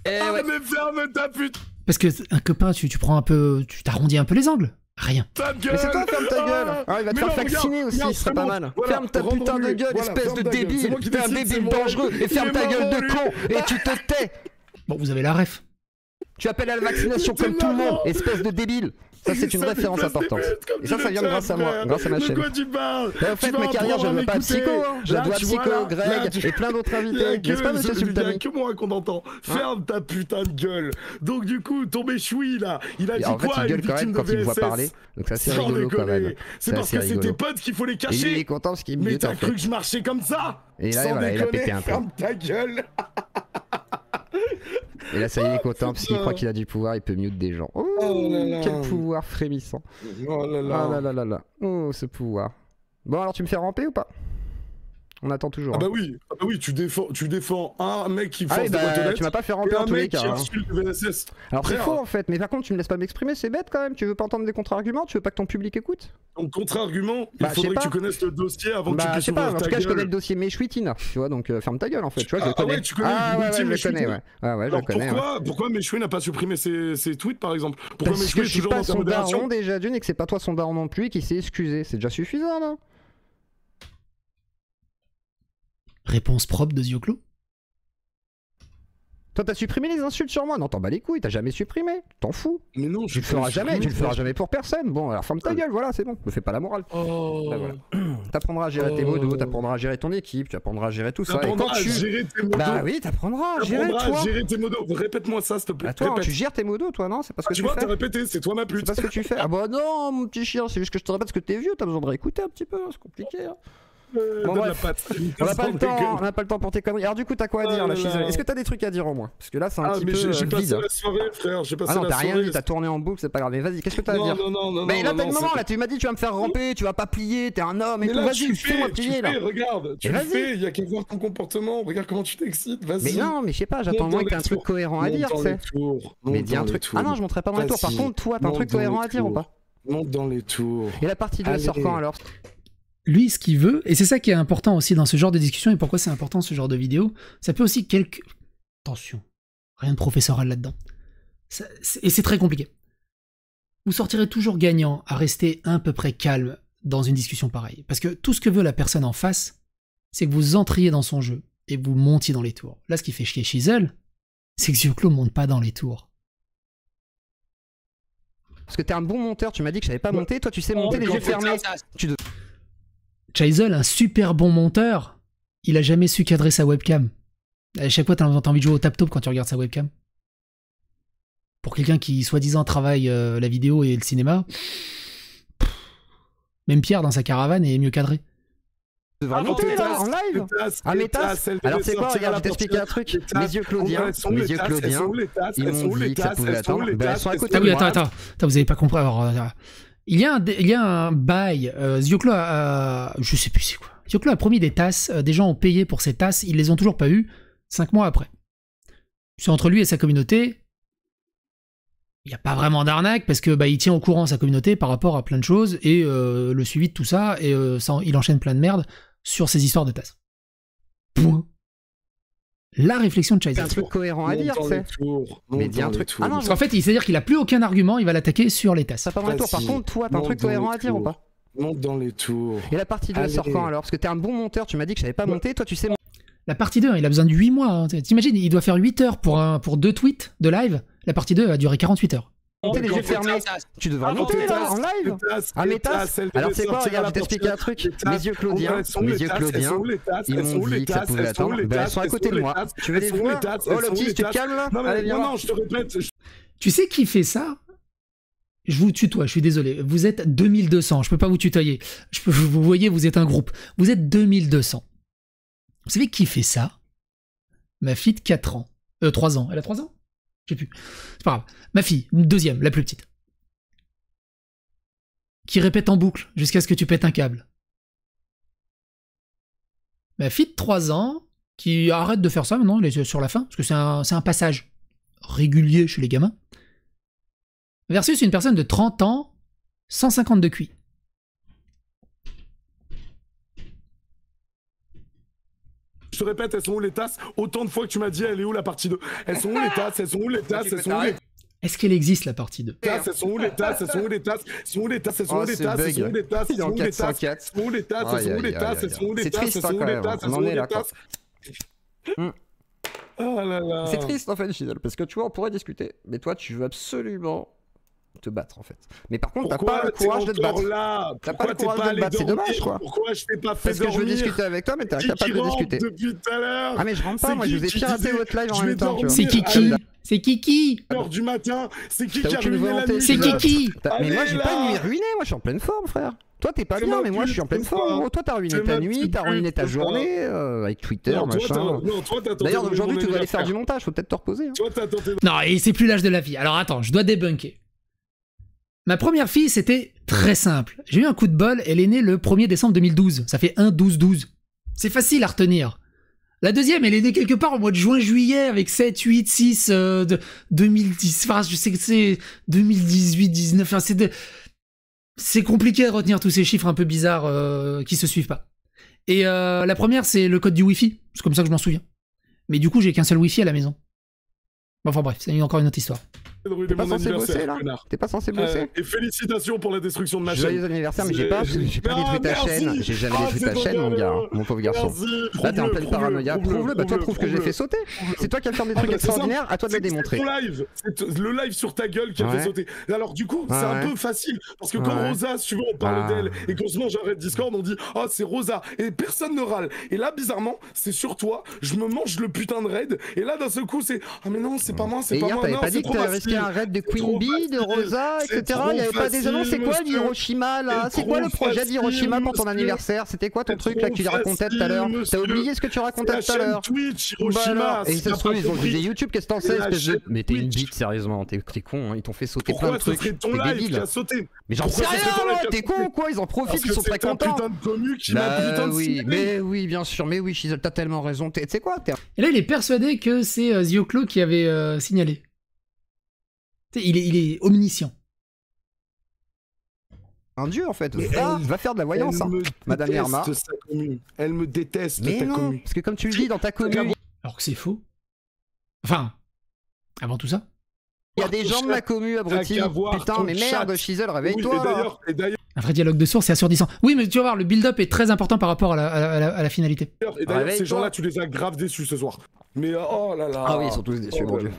Ah mais ferme ta pute. Parce que un copain, tu prends un peu, tu t'arrondis un peu les angles. Rien. Ta gueule. Mais c'est toi, ferme ta gueule. Ah, il va te faire vacciner aussi, ce serait pas mal. Ferme ta putain de gueule, espèce de débile. T'es un débile dangereux. Et ferme ta gueule de con. Et tu te tais. Bon, vous avez la ref. Tu appelles à la vaccination comme tout le monde, espèce de débile. Ça, c'est une référence importante. Et ça vient grâce à moi, grâce à ma chaîne. De quoi tu parles? En fait, ma carrière, je ne veux pas à Psycho. Je la dois à Psycho, Greg et plein d'autres invités. N'est-ce pas, monsieur Sultani? Il n'y a que moi qu'on entend. Ferme ta putain de gueule. Donc, du coup, ton méchoui, là, il a dit quoi? En fait, il gueule quand même quand il me voit parler. Donc, ça, c'est rigolo quand même. C'est parce que c'est tes potes qu'il faut les cacher. Et il est content parce qu'il me Mais mute, t'as en cru fait. que je marchais comme ça? Et là, voilà, il a pété un peu. Ferme ta gueule. Et là, ça y est, il est content parce qu'il croit qu'il a du pouvoir, il peut mute des gens. Oh, quel pouvoir frémissant. Oh là là. Oh, ce pouvoir. Bon, alors tu me fais ramper ou pas? On attend toujours. Ah bah oui, tu défends un mec qui force oui, des boîtes aux tu lettres m'as pas fait et ramper en un tous les mec qui cas. insulte le VSS. Alors c'est Frère. faux en fait, mais par contre tu me laisses pas m'exprimer, c'est bête quand même. Tu veux pas entendre des contre-arguments? Tu veux pas que ton public écoute? Donc contre-argument, Bah, il faudrait je sais que tu pas. connaisses le dossier avant que tu Bah je puisses sais pas, ouvrir en ta tout cas je connais le gueule. dossier Meshwitina, tu vois, donc ferme ta gueule en fait, tu vois, je le Ah connais. ouais, tu connais Ah le ouais, dossier je le connais, Meshwitina. ouais. Ouais, je le Alors connais. pourquoi Meshwi n'a pas supprimé ses tweets par exemple? Pourquoi Parce Meshwi que est je suis toujours pas dans sa son modération? daron déjà d'une et que c'est pas toi son daron non plus et qu'il s'est excusé, c'est déjà suffisant non? Réponse propre de Zioclo. Toi t'as supprimé les insultes sur moi? Non, t'en bats les couilles, t'as jamais supprimé, t'en fous. Mais non, Tu le feras jamais pour personne. Bon, alors ferme ta gueule, voilà, c'est bon, me fais pas la morale. Oh. Bah, voilà. T'apprendras à gérer tes modos, t'apprendras à gérer ton équipe, tu apprendras à gérer tout ça. Et T'apprendras quand à tu... gérer tes modos. Bah oui, t'apprendras à gérer T'apprendras toi. à gérer tes modos. Répète-moi ça, s'il te plaît. Bah, toi, Répète. tu gères tes modos, toi, non? C'est pas ce que Tu tu vois, fais. t'as répété, c'est toi ma C'est pute. pas ce que tu fais. Ah bah non, mon petit chien, c'est juste que je te répète ce que t'es vieux, t'as besoin de réécouter un petit peu, c'est compliqué. Hein. Bon, Donne la bref. patte. On n'a pas le Sans temps, déconner. on n'a pas le temps pour tes conneries. Alors du coup, t'as quoi à Oh dire là là, là. Shizel? Est-ce que t'as des trucs à dire au moins? Parce que là, c'est un Ah, petit mais peu j'ai passé vide. la soirée, frère. J'ai passé Ah non, la t'as rien soirée. dit, t'as tourné en boucle, c'est pas grave. Mais vas-y, qu'est-ce que t'as à Non, dire? non. Mais là, t'as non, le moment, c'est- là, tu m'as dit, tu vas me faire ramper, tu vas pas plier, t'es un homme et Mais tout. là, Vas-y, fais-moi plier là. Regarde, tu Mais le vas-y. fais, il y a qu'à voir ton comportement, regarde comment tu t'excites, vas-y. Mais non, mais je sais pas, j'attends Monte moins dans que t'aies un les truc tours. cohérent à Monte dire, dans tu les sais. tours. Mais Monte dis un dans les truc. tours. Ah non, je monterai pas dans les tours. Par Vas-y. contre, toi, t'as un Monte truc dans les cohérent à dire ou tours. pas? Monte dans les tours. Et la partie 2 elle sort Allez. quand alors? Lui, ce qu'il veut, et c'est ça qui est important aussi dans ce genre de discussion, et pourquoi c'est important ce genre de vidéo, ça peut aussi Attention, rien de professoral là-dedans. Et c'est très compliqué. Vous sortirez toujours gagnant à rester à peu près calme dans une discussion pareille. Parce que tout ce que veut la personne en face, c'est que vous entriez dans son jeu et que vous montiez dans les tours. Là, ce qui fait chier Shizel, c'est que Zioclo monte pas dans les tours. Parce que t'es un bon monteur, tu m'as dit que je savais pas monter, toi tu sais monter les yeux fermés. Chazel, un super bon monteur, il a jamais su cadrer sa webcam. À chaque fois, t'as envie de jouer au tap-top quand tu regardes sa webcam. Pour quelqu'un qui, soi-disant, travaille la vidéo et le cinéma, même Pierre, dans sa caravane, est mieux cadré. Tu devrais monter là, en live. Ah mes tasses. Alors c'est quoi, regarde, je t'explique un truc. Mes yeux claudiens, ils m'ont dit que ça pouvait attendre. Ben elles sont à côté Ah de oui, moi. attends, vous avez pas compris. Alors, il y a un bail. Zioclo je sais plus c'est quoi. Zioclo a promis des tasses. Des gens ont payé pour ces tasses. Ils les ont toujours pas eu 5 mois après. C'est entre lui et sa communauté. Il n'y a pas vraiment d'arnaque parce que il tient au courant sa communauté par rapport à plein de choses et le suivi de tout ça. Et il enchaîne plein de merde sur ces histoires de tasses. Point. La réflexion de C'est Chazel. un truc cohérent à dire, tu sais. Mais dis un truc. Ah non, Parce qu'en fait, c'est-à-dire qu'il a plus aucun argument, il va l'attaquer sur les tasses. ça pas dans les tours. Par contre, toi, t'as un truc cohérent à dire ou pas? Monte dans les tours. Et la partie 2 elle sort Allez. quand alors? Parce que t'es un bon monteur, tu m'as dit que je savais pas monter, toi tu sais. La partie 2, il a besoin de 8 mois. Hein. T'imagines, il doit faire 8 heures pour 2 tweets de live. La partie 2 va durer 48 heures. monter les yeux fermés. Tu devrais monter là, en live. Ah, mes tasses. Alors c'est quoi, regarde, je t'explique un truc. Mes yeux claudiens, ils m'ont dit que ça pouvait attendre. Ben, elles sont à côté de moi. Tu veux les voir? Oh, le petit, tu te calmes là? Allez, viens. Non, je te répète. Tu sais qui fait ça? Je vous tutoie, je suis désolé. Vous êtes 2200, je peux pas vous tutoyer. Vous voyez, vous êtes un groupe. Vous êtes 2200. Vous savez qui fait ça? Ma fille de 4 ans. 3 ans. Elle a 3 ans? Je sais plus. C'est pas grave. Ma fille, une deuxième, la plus petite. Qui répète en boucle jusqu'à ce que tu pètes un câble. Ma fille de 3 ans, qui arrête de faire ça maintenant, elle est sur la fin, parce que c'est un passage régulier chez les gamins. Versus une personne de 30 ans, 150 de QI. Je te répète, elles sont où les tasses? Autant de fois que tu m'as dit, elle est où la partie 2? Elles sont où les tasses? Elles sont où les tasses? Elles sont où les Est-ce qu'elle existe la partie 2? tasses? Elles sont où les tasses? Elles sont où les tasses? Elles sont où les tasses? Elles sont où les tasses? Elles sont où les tasses? Elles sont où les tasses? Elles sont où les tasses? Elles sont où les tasses? Elles sont où les tasses? Elles sont où les tasses? Elles sont où les tasses? Oh là là. C'est triste en fait, Gisèle, parce que tu vois, on pourrait discuter, mais toi, tu veux absolument te battre en fait. Mais par contre, t'as pas le courage de te battre. T'as pas le courage de te battre, c'est dommage quoi. Pourquoi je t'ai pas fait Parce que je veux discuter avec toi, mais t'es incapable de discuter. Depuis tout à l'heure. Ah mais je rentre pas, moi je vous ai piraté votre live en même temps. C'est Kiki. C'est Kiki. 1h du matin, c'est qui T'as qui a aucune ruiné la volonté. nuit? C'est Kiki. Mais moi j'ai pas une nuit ruinée, moi je suis en pleine forme frère. Toi t'es pas bien, mais moi je suis en pleine forme. Gros. Toi t'as ruiné ta nuit, t'as ruiné ta journée avec Twitter, machin. D'ailleurs aujourd'hui tu dois aller faire du montage, faut peut-être te reposer. Toi t'as tenté. Non, et c'est plus l'âge de la vie. Alors attends, je dois débunker. Ma première fille, c'était très simple. J'ai eu un coup de bol, elle est née le 1er décembre 2012. Ça fait 1-12-12. C'est facile à retenir. La deuxième, elle est née quelque part au mois de juin-juillet avec 7, 8, 6, 2010. Enfin, je sais que c'est 2018, 19. Enfin, c'est compliqué à retenir tous ces chiffres un peu bizarres qui se suivent pas. Et la première, c'est le code du Wi-Fi. C'est comme ça que je m'en souviens. Mais du coup, j'ai qu'un seul Wi-Fi à la maison. Bon, enfin bref, c'est encore une autre histoire. T'es pas censé bosser là? T'es pas censé bosser? Et félicitations pour la destruction de ma chaîne. Joyeux anniversaire, mais j'ai pas détruit ta chaîne. J'ai jamais détruit ta chaîne, mon gars, mon pauvre garçon. Là, t'es en pleine paranoïa. Prouve-le, bah toi, prouve que je l'ai fait sauter. C'est toi qui as fait des trucs extraordinaires, à toi de le démontrer. C'est le live sur ta gueule qui a fait sauter. Alors, du coup, c'est un peu facile. Parce que quand Rosa, si tu veux, on parle d'elle et qu'on se mange un raid Discord, on dit oh, c'est Rosa. Et personne ne râle. Et là, bizarrement, c'est sur toi. Je me mange le putain de raid. Et là, d'un seul coup, c'est ah, mais non, c'est pas moi, c'est pas moi. T'avais pas dit que t'avais risqué un raid de Queen Bee, de Rosa, etc. Il y avait pas des annonces. C'est quoi l'Hiroshima là? C'est quoi le projet d'Hiroshima pour ton anniversaire? C'était quoi ton truc là que tu racontais tout à l'heure? T'as oublié ce que tu racontais tout à l'heure? Twitch, Hiroshima. Et ça se trouve, ils ont visé YouTube, qu'est-ce que t'en sais? Mais t'es une bite, sérieusement, t'es con, ils t'ont fait sauter plein de trucs. T'es débile. Mais j'en sais rien, t'es con ou quoi? Ils en profitent, ils sont très contents. Mais oui, bien sûr, mais oui, Gisèle, t'as tellement raison. Tu sais quoi? Et là, il est persuadé que c'est Zioclo qui avait signalé. Il est omniscient. Un dieu en fait, va faire de la voyance, hein. Madame Irma. Elle me déteste mais ta non, commu. parce que comme tu le dis dans ta commu, alors que c'est faux. Enfin, avant tout ça. Il y a des gens de ma commu, abruti. Putain, mais merde, Gisèle, réveille-toi. Un vrai dialogue de source, c'est assourdissant. Oui, mais tu vas voir, le build-up est très important par rapport à la finalité. Et d'ailleurs, ces gens-là, tu les as grave déçus ce soir. Mais oh là là. Ah oui, ils sont tous déçus, mon dieu.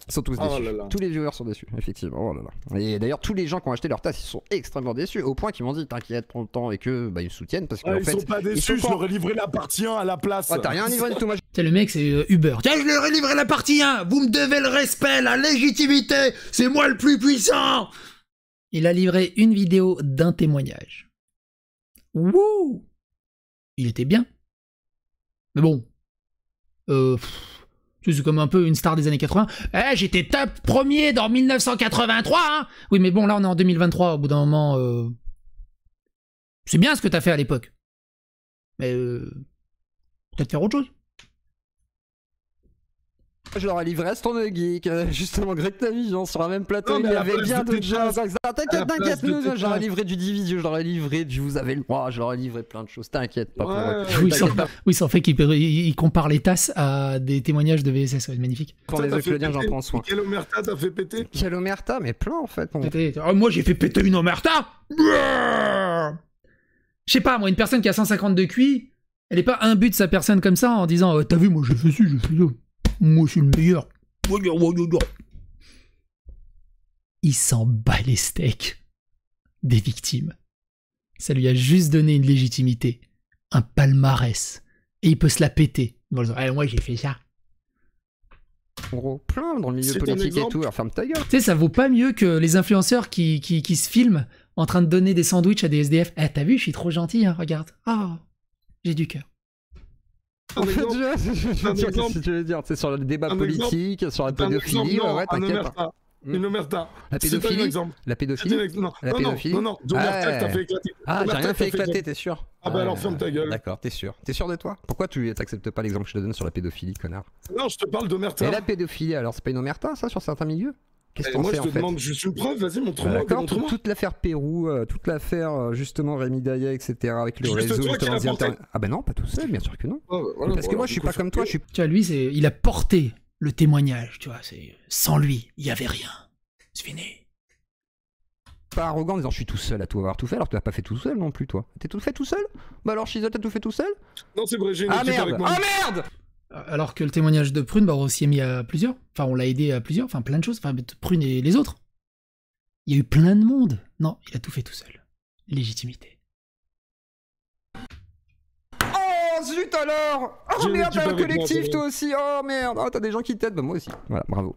Ils sont tous déçus. Tous les viewers sont déçus, effectivement. Oh là là. Et d'ailleurs, tous les gens qui ont acheté leur tasse, ils sont extrêmement déçus. Au point qu'ils m'ont dit t'inquiète, prends le temps et que bah ils me soutiennent parce qu'en fait. Ils sont pas déçus, je leur ai livré la partie 1 à la place. Ah, t'as rien livré du tout, moi. Le mec, c'est Uber. Tiens, je leur ai livré la partie 1. Vous me devez le respect, la légitimité. C'est moi le plus puissant. Il a livré une vidéo d'un témoignage. Wouh! Il était bien. Mais bon. C'est comme un peu une star des années 80. Eh, j'étais top premier dans 1983, hein. Oui, mais bon, là, on est en 2023. Au bout d'un moment, c'est bien ce que t'as fait à l'époque. Mais peut-être faire autre chose. Je leur ai livré Aston Geek, justement Greg Tavision sur un même plateau, il y avait bien d'autres gens. T'inquiète, nous, je leur ai livré du Division, je leur ai livré du Vous avez le droit, je leur ai livré plein de choses, t'inquiète pas. Oui, c'est en fait qu'il compare les tasses à des témoignages de VSS, c'est magnifique. Pour les Euclidiens, j'en prends soin. Quelle omerta t'as fait péter? Quelle omerta? Mais plein en fait. Moi j'ai fait péter une omerta. Je sais pas, moi, une personne qui a 150 de QI, elle est pas imbue de sa personne comme ça en disant t'as vu, moi j'ai fait ci, j'ai fait ça. Moi, je suis le meilleur. il s'en bat les steaks des victimes. Ça lui a juste donné une légitimité, un palmarès, et il peut se la péter. Bon, moi j'ai fait ça. En gros, plein dans le milieu C'est un politique et exemple. tout. Alors ferme ta gueule. Tu sais, ça vaut pas mieux que les influenceurs qui se filment en train de donner des sandwichs à des SDF. Eh, t'as vu, je suis trop gentil, hein, regarde. Ah, j'ai du cœur. En fait, exemple. qu'est-ce que tu veux dire? C'est sur le débat Un politique, sur la pédophilie, ouais, t'inquiète. Une omerta. La C'est un pédophilie exemple. La pédophilie Non, La non, pédophilie non, d'omerta Ah, que t'as fait éclater. Ah, j'ai Omerta rien que fait t'as éclater, t'es sûr? Ah bah alors ferme ta gueule. D'accord, t'es sûr? T'es sûr de toi? Pourquoi tu t'acceptes pas l'exemple que je te donne sur la pédophilie, connard? Non, je te parle d'omerta. Et la pédophilie, alors c'est pas une omerta, ça, sur certains milieux? Qu'est-ce que t'en Moi, sais, je en te fait? demande juste une preuve, vas-y, montre-moi, D'accord, démontre-moi. toute l'affaire Pérou, toute l'affaire justement Rémi Daya, etc. avec le Juste réseau, toi qui justement, l'as porté. Ah bah non, pas tout seul, bien sûr que non. Ah, bah, voilà, Parce que voilà, moi je suis du coup, pas comme toi, je suis Tu vois, lui, il a porté le témoignage, tu vois. Sans lui, il y avait rien. C'est fini. pas arrogant en disant je suis tout seul à tout avoir tout fait alors que tu l'as pas fait tout seul non plus toi. T'es tout fait tout seul? Bah alors Shiza t'as tout fait tout seul? Non, c'est vrai, j'ai une Ah équipe merde! avec moi. Ah merde! Alors que le témoignage de Prune, bah, on s'y est mis à plusieurs. Enfin, on l'a aidé à plusieurs. Enfin, plein de choses. Enfin, Prune et les autres. Il y a eu plein de monde. Non, il a tout fait tout seul. Légitimité. Oh zut alors! Oh J'ai une merde, équipe t'as un avec moi, collectif c'est toi aussi! Oh merde! Oh t'as des gens qui t'aident, bah moi aussi. Voilà, bravo.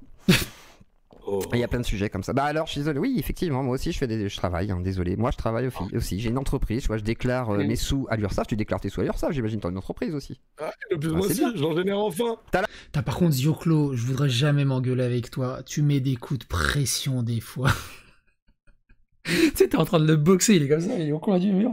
Oh. Il y a plein de sujets comme ça. Bah alors, je suis désolé. Oui, effectivement, moi aussi, je travaille. Hein, désolé. Moi, je travaille aussi. J'ai une entreprise. Tu vois, je déclare mes sous à l'URSSAF. Tu déclares tes sous à l'URSSAF. J'imagine t'as une entreprise aussi. Ah, le plus Ah, moi c'est aussi, bien. j'en génère enfin. T'as par contre, Zioclo, je voudrais jamais m'engueuler avec toi. Tu mets des coups de pression des fois. Tu sais, t'es en train de le boxer, il est comme ça, il est au coin du mur.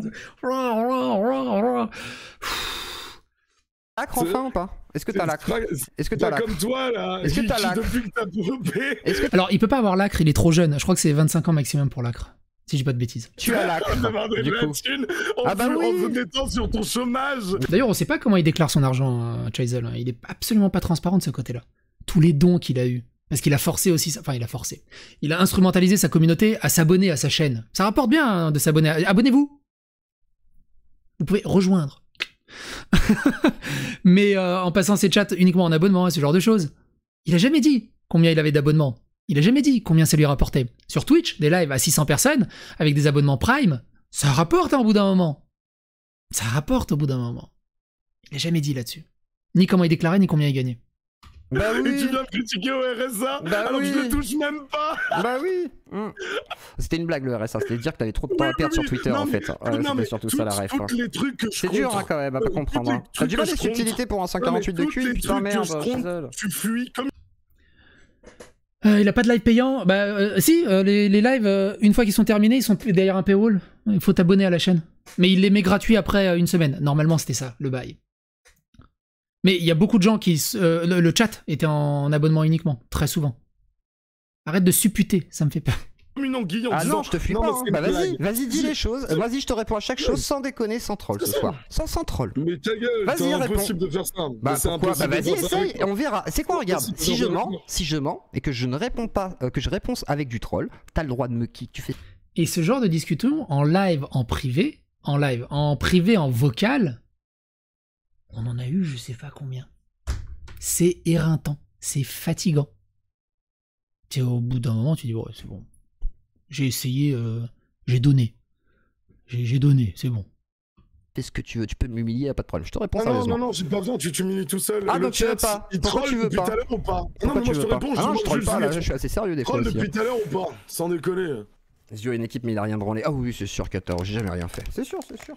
L'acre enfin ou pas? Est-ce que t'as l'acre? Est-ce que t'as Pas l'acre? comme toi là. Est-ce que t'as l'acre? Depuis que t'as popé. Est-ce que Alors, il peut pas avoir l'acre, il est trop jeune. Je crois que c'est 25 ans maximum pour l'acre. Si je dis pas de bêtises. tu as l'acre? Demander Du de la coup. thune Ah bah oui. en vous étant sur ton chômage. D'ailleurs, on sait pas comment il déclare son argent, Chazel. Il est absolument pas transparent de ce côté-là. Tous les dons qu'il a eus. Parce qu'il a forcé aussi, enfin il a forcé. Il a instrumentalisé sa communauté à s'abonner à sa chaîne. Ça rapporte bien hein, de s'abonner. Abonnez-vous. Vous pouvez rejoindre. Mais en passant ses chats uniquement en abonnement, ce genre de choses. Il a jamais dit combien il avait d'abonnements. Il a jamais dit combien ça lui rapportait. Sur Twitch, des lives à 600 personnes, avec des abonnements Prime, ça rapporte hein, au bout d'un moment. Ça rapporte au bout d'un moment. Il a jamais dit là-dessus. Ni comment il déclarait, ni combien il gagnait. Bah Et oui. tu viens de critiquer au RSA Bah alors que je oui. le touche même pas. Bah oui. C'était une blague le RSA. C'était dire que t'avais trop de temps à perdre sur Twitter Non, en mais- fait. non, C'était mais surtout ça la ref. hein. Tous les trucs que je C'est dur hein, contre, quand même à pas comprendre. hein. T'as du mal les subtilités pour un 148 de tous cul, les putain trucs que merde. je compte, Shizel. tu fuis comme Il a pas de live payant. Bah si, les lives, une fois qu'ils sont terminés, ils sont derrière un paywall. Il faut t'abonner à la chaîne. Mais il les met gratuits après une semaine. Normalement, c'était ça, le bail. Mais il y a beaucoup de gens qui... le chat était en abonnement uniquement, très souvent. Arrête de supputer, ça me fait peur. une anguille en Ah disant non, je te fuis non, pas. mais hein. c'est Bah une vas-y, blague. vas-y, dis les choses. Vas-y, je te réponds à chaque chose sans déconner, sans troll ce C'est ça. soir. Sans troll. Mais ta gueule, Vas-y, c'est réponds. impossible de faire ça. Bah C'est pourquoi? Bah impossible de vas-y, faire ça avec essaye, toi. et on verra. C'est quoi, regarde, Impossible de si faire ça avec toi. si je mens et que je ne réponds pas, que je réponds avec du troll, t'as le droit de me kick. Tu fais. Et ce genre de discussion, en live, en privé, en vocal, on en a eu je sais pas combien. C'est éreintant, c'est fatigant. Et au bout d'un moment, tu dis, ouais, c'est bon. J'ai essayé, j'ai donné. J'ai donné, c'est bon. Fais ce que tu veux, tu peux m'humilier, y'a pas de problème. Je te réponds Non, sérieusement. non, j'ai pas besoin, tu t'humilies tout seul. Ah, Le donc tu veux chat, pas. il Pourquoi troll tu veux depuis pas tout à l'heure ou pas? Non, Pourquoi mais tu moi je veux te pas? réponds, Ah non, je je troll pas, là, je suis assez sérieux des fois troll aussi. depuis tout à l'heure ou pas? Sans déconner. Zio a une équipe mais il a rien branlé. Ah oui, c'est sûr, 14, j'ai jamais rien fait. C'est sûr, c'est sûr.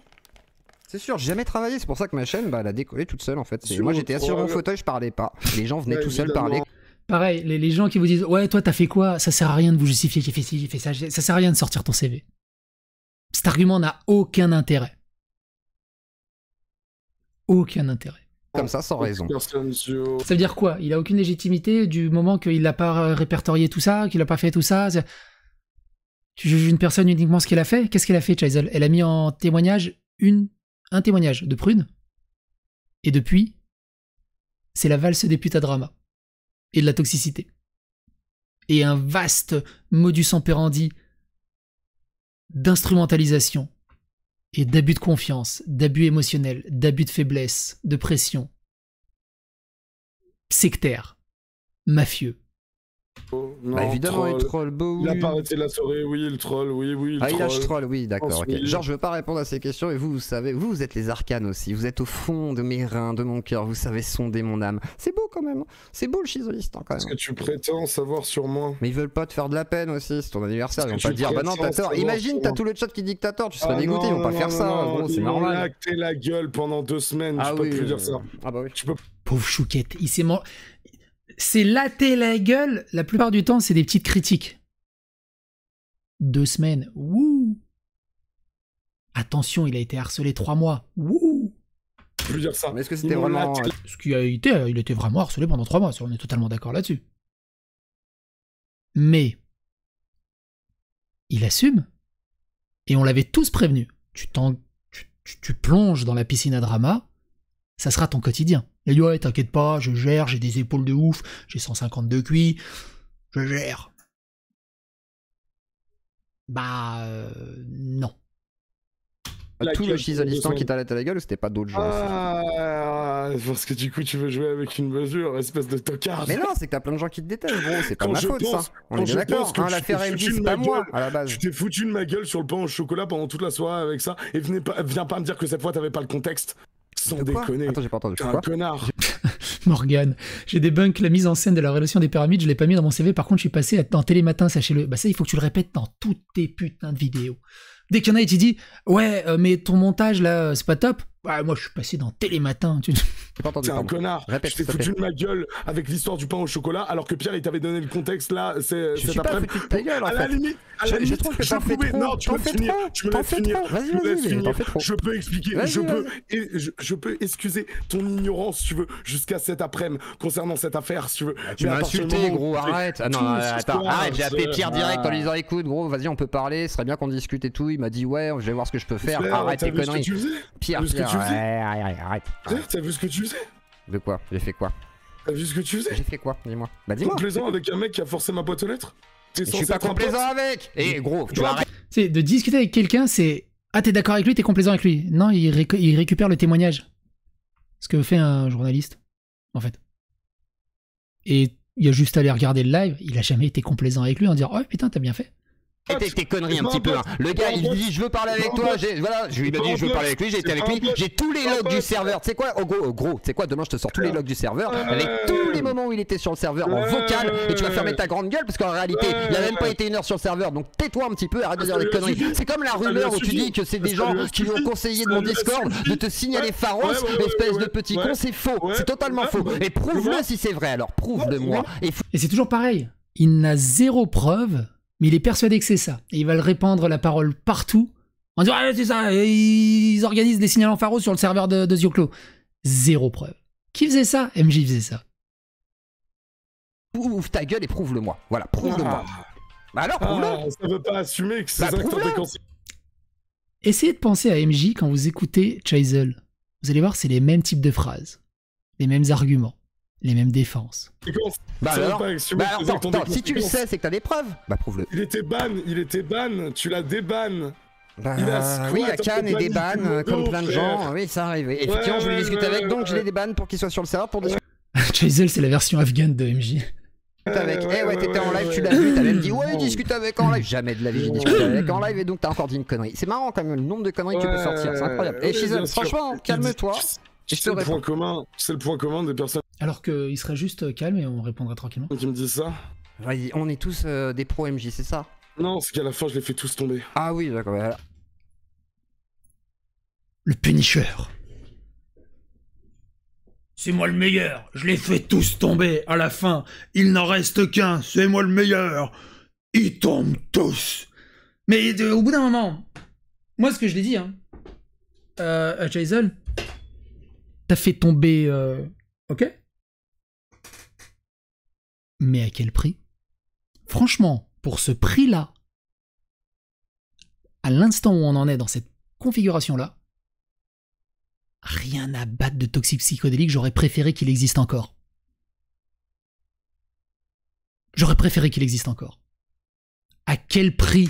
C'est sûr, j'ai jamais travaillé, c'est pour ça que ma chaîne, bah, elle a décollé toute seule en fait. Sur Moi j'étais assis sur mon troll. fauteuil, je parlais pas. Les gens venaient Ouais, tout seuls évidemment. parler. Pareil, les gens qui vous disent, ouais, toi, t'as fait quoi? Ça sert à rien de vous justifier, j'ai fait ci, j'ai fait ça. Ça sert à rien de sortir ton CV. Cet argument n'a aucun intérêt. Aucun intérêt. Comme ça, sans raison. Personne, Zio. Ça veut dire quoi? Il a aucune légitimité du moment qu'il n'a pas répertorié tout ça, qu'il n'a pas fait tout ça. Tu juges une personne uniquement ce qu'elle a fait? Qu'est-ce qu'elle a fait, Chazel? Elle a mis en témoignage un témoignage de Prune. Et depuis, c'est la valse des putadramas. Et de la toxicité. Et un vaste modus operandi d'instrumentalisation et d'abus de confiance, d'abus émotionnels, d'abus de faiblesse, de pression, sectaire, mafieux, Non, Bah évidemment, il troll beau. Il a pas arrêté la soirée, oui, il troll, oui, il Ah, il troll. lâche troll, oui, d'accord. Ok. Oui. Genre, je veux pas répondre à ces questions et vous savez, vous êtes les arcanes aussi. Vous êtes au fond de mes reins, de mon cœur. Vous savez sonder mon âme. C'est beau quand même. C'est beau le chisolistan quand Est-ce même. que tu prétends savoir sur moi? Mais ils veulent pas te faire de la peine aussi. C'est ton anniversaire. Ils vont Est-ce pas que te dire, tu bah non, t'as prétends tort. savoir Imagine, sur t'as moi? tout le chat qui dit que t'as tort. Tu serais Ah dégoûté. Ils vont pas faire ça. Gros, c'est ils m'ont normal. lacté la gueule pendant 2 semaines. Ah tu peux oui. plus dire ça. Ah bah oui. Tu peux Pauvre chouquette, il s'est c'est latter la gueule, la plupart du temps, c'est des petites critiques. 2 semaines, wouh. Attention, il a été harcelé 3 mois, wouh. plus dire ça. Mais est-ce que Ils c'était m'ont vraiment. lacté Ce qui a été, il était vraiment harcelé pendant 3 mois, on est totalement d'accord là-dessus. Mais, il assume, et on l'avait tous prévenu. Tu plonges dans la piscine à drama, ça sera ton quotidien. Il dit ouais, t'inquiète pas, je gère, j'ai des épaules de ouf, j'ai 150 de QI, je gère. Bah non. la Tout le gueule chisolistan pendant 2 qui t'a laté la gueule ou c'était pas d'autres gens aussi Ah, parce que du coup tu veux jouer avec une mesure, espèce de tocard. Mais non, c'est que t'as plein de gens qui te détestent, gros. C'est pas Quand ma je faute, pense- ça. On quand est bien je d'accord. pense que Hein, tu l'affaire t'es MJ, foutu de c'est ma pas moi, gueule. à la base. Tu t'es foutu de ma gueule sur le pain au chocolat pendant toute la soirée avec ça, et viens pas me dire que cette fois t'avais pas le contexte. Sans De quoi déconner. Attends, j'ai pas entendu. T'es un Quoi connard. Morgane, j'ai débunk la mise en scène de la relation des pyramides, je l'ai pas mis dans mon CV, par contre je suis passé dans Télématin, sachez-le. Bah ça, il faut que tu le répètes dans toutes tes putains de vidéos. Dès qu'il y en a et tu dis ouais, mais ton montage là, c'est pas top. Ouais, moi je suis passé dans Télématin. J'ai pas entendu. T'es un pardon. connard. Répète, Je t'ai s'il te foutu plaît. de ma gueule avec l'histoire du pain au chocolat, alors que Pierre il t'avait donné le contexte là, c'est Je cet suis pas après-midi. foutu de ta gueule, en À la fait. limite, Je trouve que je t'en fais pouvais- trop. Non, tu T'en me laisses fais finir. trop. Tu me T'en laisses fais finir. trop. Vas-y, Tu me vas-y, laisses mais finir. t'en fais trop. Je peux expliquer. Vas-y, Je peux excuser ton ignorance, si tu veux, jusqu'à cet après-midi concernant cette affaire, si tu veux. Tu Mais m'as à partir du insulté, moment où gros, tu fais arrête. Ah non, tout attends, ce soir, arrête. J'ai appelé Pierre direct en lui ah. disant écoute, gros, vas-y, on peut parler. Ce serait bien qu'on discute et tout. Il m'a dit ouais, je vais voir ce que je peux faire. Frère, Arrête t'as tes vu ce que conneries. tu faisais Pierre, T'as vu ce que Pierre, tu faisais arrête. T'as vu ce que tu faisais De quoi? J'ai fait quoi? T'as vu ce que tu faisais J'ai fait quoi? Dis-moi. Bah dis-moi. Complaisant avec un mec qui a forcé ma boîte aux lettres. T'es Je suis censé pas être un complaisant pote. avec. Eh gros, tu Toi, arrêtes. C'est de discuter avec quelqu'un, c'est ah t'es d'accord avec lui, t'es complaisant avec lui. Non, il récupère le témoignage. Ce que fait un journaliste, en fait. Et il a juste à aller regarder le live, il a jamais été complaisant avec lui en disant oh putain t'as bien fait. Tes conneries un petit peu. Hein. Le gars, il dit je veux parler avec toi. Voilà, je lui ai dit je veux parler avec lui. J'ai été avec lui. J'ai tous les logs du serveur. Tu sais quoi, gros, tu sais quoi, demain je te sors tous les logs du serveur avec tous les moments où il était sur le serveur en vocal et tu vas fermer ta grande gueule parce qu'en réalité il a même pas été 1 heure sur le serveur. Donc tais-toi un petit peu, arrête de dire des conneries. C'est comme la rumeur où tu dis que c'est des gens qui lui ont conseillé de mon Discord de te signaler Pharos, espèce de petit con. C'est faux, c'est totalement faux. Et prouve-le si c'est vrai. Alors prouve-le-moi. Et c'est toujours pareil. Il n'a zéro preuve, mais il est persuadé que c'est ça. Et il va le répandre la parole partout en disant ah c'est ça, et ils organisent des signalements Pharos sur le serveur de Zioclo. Zéro preuve. Qui faisait ça? MJ faisait ça. Ouvre ta gueule et prouve-le-moi. Voilà, prouve-le-moi. Bah alors prouve-le. Ça veut pas assumer que c'est Bah, ça que t'as prouve-le. déconseillé. Essayez de penser à MJ quand vous écoutez Chazel. Vous allez voir, c'est les mêmes types de phrases, les mêmes arguments, les mêmes défenses. Bah Ça veut alors, pas assumer bah que alors, c'est avec ton attends, si tu le déconsequence. sais, c'est que t'as des preuves. Bah prouve-le. Il était ban, tu l'as déban. Bah, Il a oui, il y a squat Cannes et en des compagnie bans, du comme Modo, plein de frère. gens. Oui, ça arrive. Et effectivement, je voulais discuter avec, donc je l'ai des bans pour qu'il soit sur le serveur pour discuter Chazel, c'est la version afghane de MJ. avec. Eh ouais, t'étais en live, tu l'as vu, t'as même dit ouais, discute avec en live. Jamais de la vie, j'ai discuté avec en live et donc t'as encore dit une connerie. C'est marrant quand même le nombre de conneries que tu peux sortir, c'est incroyable. Et Shizel, franchement, calme-toi. Je te C'est le réponds. point commun des personnes Alors qu'il serait juste calme et on répondra tranquillement. qui me disent ça. Vas-y, on est tous des pros MJ, c'est ça? Non, c'est qu'à la fin, je les fais tous tomber. Ah oui, d'accord. Voilà. Le Punisher. C'est moi le meilleur. Je les fais tous tomber. À la fin, il n'en reste qu'un. C'est moi le meilleur. Ils tombent tous. Mais au bout d'un moment, moi ce que je l'ai dit, hein, à Jason, t'as fait tomber, ok. Mais à quel prix? Franchement, pour ce prix-là, à l'instant où on en est dans cette configuration-là, rien à battre de toxique psychodélique, j'aurais préféré qu'il existe encore. J'aurais préféré qu'il existe encore. À quel prix?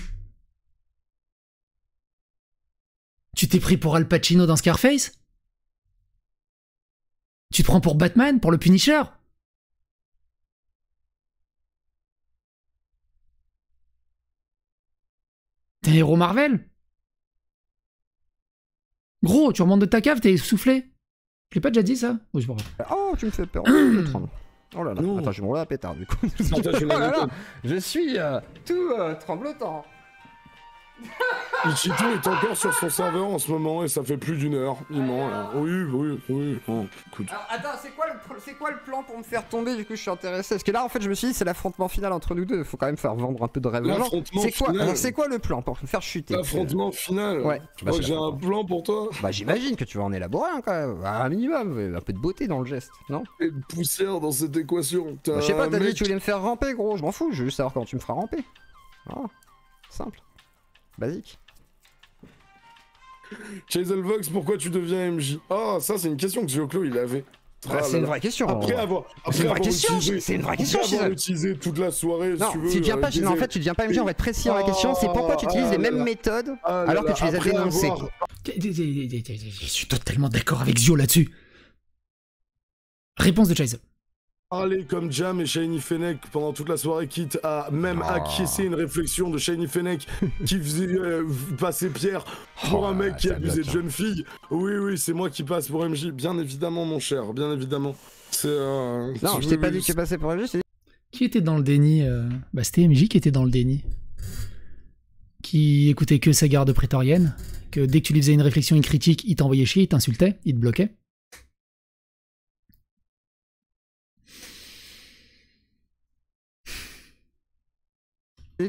Tu t'es pris pour Al Pacino dans Scarface? Tu te prends pour Batman, pour le Punisher? T'es un héros Marvel? Gros, tu remontes de ta cave, t'es essoufflé. Je l'ai pas déjà dit ça? Oui, c'est pas grave. Oh, tu me fais peur. Je vais prendre. Oh là là. Non. Attends, je vais me rouler à pétard du coup. Attends, je vais Oh là là. mettre- Je suis tout tremblotant. Ichito est encore sur son serveur en ce moment et ça fait plus d'une heure. Il ment là. Oui. Oh, écoute. Alors, attends, c'est quoi le plan pour me faire tomber? Du coup, je suis intéressé. Parce que là, en fait, je me suis dit, c'est l'affrontement final entre nous deux. Faut quand même faire vendre un peu de rêve aux gens. L'affrontement C'est quoi, final. alors, c'est quoi le plan pour me faire chuter? L'affrontement final. Ouais. Tu vois que j'ai un plan pour toi. Bah, j'imagine que tu vas en élaborer un quand même. Un minimum, un peu de beauté dans le geste, non? Et de poussière dans cette équation. Bah, je sais pas, t'as dit mec- que tu voulais me faire ramper, gros. Je m'en fous, je veux juste savoir comment tu me feras ramper. Voilà. Simple. Basique. Vox, pourquoi tu deviens MJ? Ah, ça, c'est une question que Zioclo il avait. Bah, c'est une vraie question. Après avoir, C'est une vraie question, utilisé, c'est une vraie question, après avoir Chisel. utilisé toute la soirée, Non, si tu veux. tu deviens pas, non, en fait, tu deviens pas MJ, on va être précis dans la question. C'est pourquoi tu utilises les mêmes méthodes alors que tu les as dénoncées. Je suis totalement d'accord avec Zio là-dessus. Réponse de Chaser. Parler comme Jam et Shiny Fennec pendant toute la soirée, quitte à même acquiescer une réflexion de Shiny Fennec qui faisait passer Pierre pour un mec qui ça abusait de bloque, jeunes filles. Oui, c'est moi qui passe pour MJ. Bien évidemment, mon cher, bien évidemment. C'est. Non, je t'ai pas dit que tu passais pour MJ, je t'ai dit. Qui était dans le déni Bah, c'était MJ qui était dans le déni. Qui écoutait que sa garde prétorienne. Que dès que tu lui faisais une réflexion, une critique, il t'envoyait chier, il t'insultait, il te bloquait.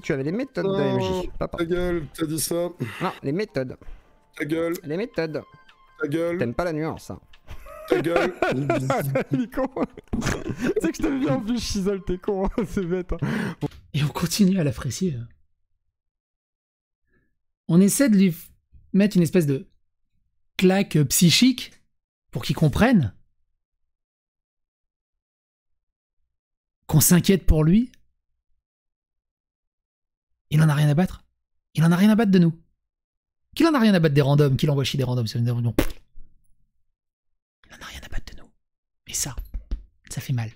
Tu avais les méthodes de MJ, papa. Ta gueule, t'as dit ça. Non, les méthodes. Ta gueule, Les méthodes. ta gueule, T'aimes pas la nuance, hein. ta gueule. Il est con. Tu sais que je t'aime bien en plus, Chisel, t'es con, c'est bête. Et on continue à l'apprécier. On essaie de lui mettre une espèce de claque psychique pour qu'il comprenne qu'on s'inquiète pour lui. Il en a rien à battre. Il en a rien à battre de nous. Qu'il en a rien à battre des randoms, qu'il envoie chier des randoms. Non. Il en a rien à battre de nous. Et ça fait mal.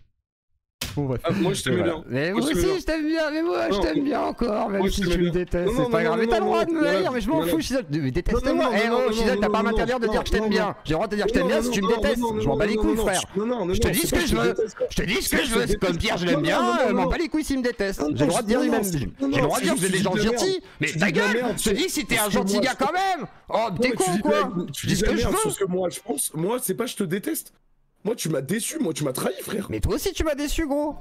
Bon, bref. Ah, moi, je t'aimais bien. Mais moi Moi, je aussi, t'aimais je t'aime bien, mais moi, je Non, t'aime bien encore, même moi, je si t'aimais tu me bien. détestes, Non, c'est pas non, grave. Mais non, t'as le non, droit de me voilà, haïr, mais je m'en voilà. fous, Chisel. Déteste-moi. Non, non, Eh non, oh, non, Chisel, non, t'as pas à non, m'interdire de non, dire que je t'aime non, bien. non. J'ai le droit de te dire que je t'aime bien si tu me détestes. Je m'en bats les couilles, frère. Je te dis ce que je veux. Je te dis ce que je veux. C'est comme Pierre, je l'aime bien, je m'en bats les couilles s'il me déteste. J'ai le droit de dire lui-même. J'ai le droit de dire que vous êtes des gens gentils. Mais ta gueule, je te dis si t'es un gentil gars quand même. Oh, t'es con ou quoi? Tu dis dis ce que la je merde veux. sur ce que moi je pense. Moi, c'est pas je te déteste. Moi, tu m'as déçu. Moi, tu m'as trahi, frère. Mais toi aussi, tu m'as déçu, gros.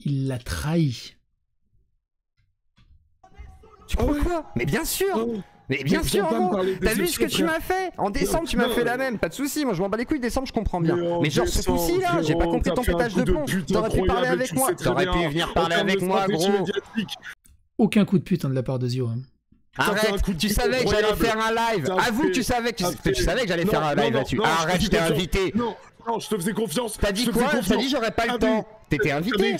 Il l'a trahi. Tu crois ouais. quoi? Mais bien sûr. Oh. Mais bien Mais sûr, faut pas me gros. parler de T'as vu ce que déception, tu m'as fait? En décembre, tu m'as Non. fait la même. Pas de soucis. Moi, je m'en bats les couilles. Décembre, je comprends bien. en Mais genre, ce décembre, coup-ci là, j'ai pas frérot, compris t'as ton fait un pétage coup de de plomb. pute T'aurais pu parler incroyable, avec tu le moi. sais très T'aurais bien. pu venir En parler termes de avec moi, stratégie gros. médiatique, Aucun coup de pute de la part de Zio. Hein. fait un Arrête, coup de tu pute savais que j'allais incroyable. faire un live. T'as Avoue fait- que tu savais que t'as fait- tu savais que j'allais Non, faire un non, live non, là-dessus. non, Arrête, je t'ai confiance. invité. Non, je te faisais confiance. T'as dit Je te faisais quoi? T'as confiance. dit j'aurais pas le Ah oui. temps. T'étais invité.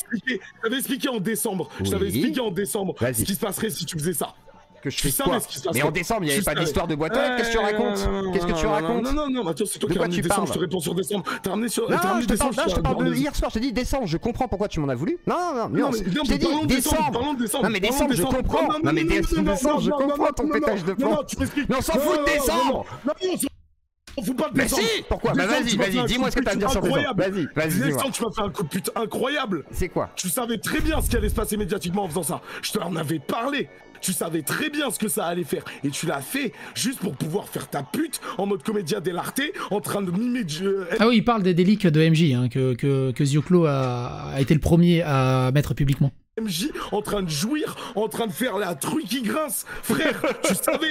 J'avais expliqué en décembre. Je t'avais Oui. expliqué en décembre Vas-y. ce qui se passerait si tu faisais ça. Que je Tu fais savais quoi? ce qui se passerait. Mais en décembre, il y avait Tu pas savais. d'histoire de boîte aux lettres. Qu'est-ce que tu racontes? Qu'est-ce que tu racontes? Non, attends, c'est toi De qui as quoi ramené tu décembre, parles? je te réponds sur décembre. T'as ramené sur. Non, t'as ramené je te parle, décembre, je te parle de décembre. hier soir, je te dis décembre, je comprends pourquoi tu m'en as voulu. Non, nuance. mais non, Je t'ai mais dit parlons de décembre. parlons de décembre. Non, mais Parlons de décembre, je comprends. Non, mais décembre, je comprends ton pétage de plomb. Non, tu m'expliques. Mais on s'en fout de décembre. Non, on fout pas de Mais décembre. si. Pourquoi? Bah Décembre, vas-y, tu m'as fait vas-y, un dis-moi coup ce que de t'as à me dire pute sur décembre. incroyable. Vas-y, dis-moi. Décembre, tu m'as fait un coup de pute incroyable. C'est quoi? Tu savais très bien ce qui allait se passer médiatiquement en faisant ça. Je t'en avais parlé. Tu savais très bien ce que ça allait faire. Et tu l'as fait juste pour pouvoir faire ta pute en mode comédien dell'arte, en train de mimer... Ah oui, il parle des délits de MJ, hein, que Zioclo a été le premier à mettre publiquement. MJ, en train de jouir, en train de faire la truc qui grince. Frère, tu savais,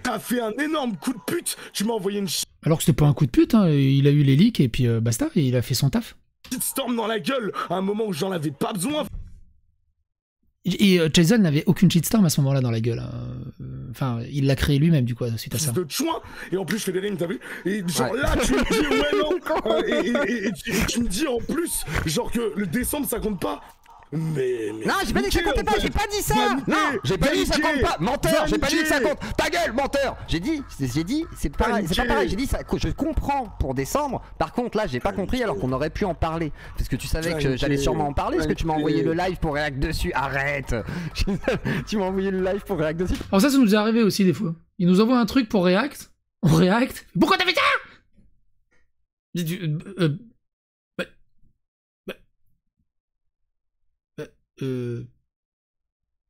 t'as fait un énorme coup de pute. Tu m'as envoyé une Alors que c'était pas un coup de pute, hein, il a eu les leaks et puis basta, et il a fait son taf. shitstorm dans la gueule à un moment où j'en avais pas besoin. Et Jason n'avait aucune shitstorm à ce moment-là dans la gueule. Hein. Enfin, il l'a créé lui-même du coup suite à ça. De chouin. Et en plus, je fais des rimes, t'as vu? Et genre Ouais. là, tu me dis, ouais, non. Et tu me dis en plus, genre que le décembre, ça compte pas. Non, j'ai pas dit que ça comptait pas, j'ai pas dit ça. Vanité, Non, j'ai pas dit que ça compte pas. Menteur, j'ai pas dit que ça Vanité. compte. Ta gueule, menteur. J'ai dit, c'est pareil, c'est pas pareil. J'ai dit ça, je comprends pour décembre. Par contre, là, j'ai pas compris alors qu'on aurait pu en parler. Parce que tu savais que j'allais sûrement en parler. Parce que tu m'as envoyé le live pour réact dessus. Arrête. Tu m'as envoyé le live pour réact dessus. Alors ça nous est arrivé aussi des fois. Il nous envoie un truc pour React. On React. Pourquoi t'as fait ça? J'ai dit, bah,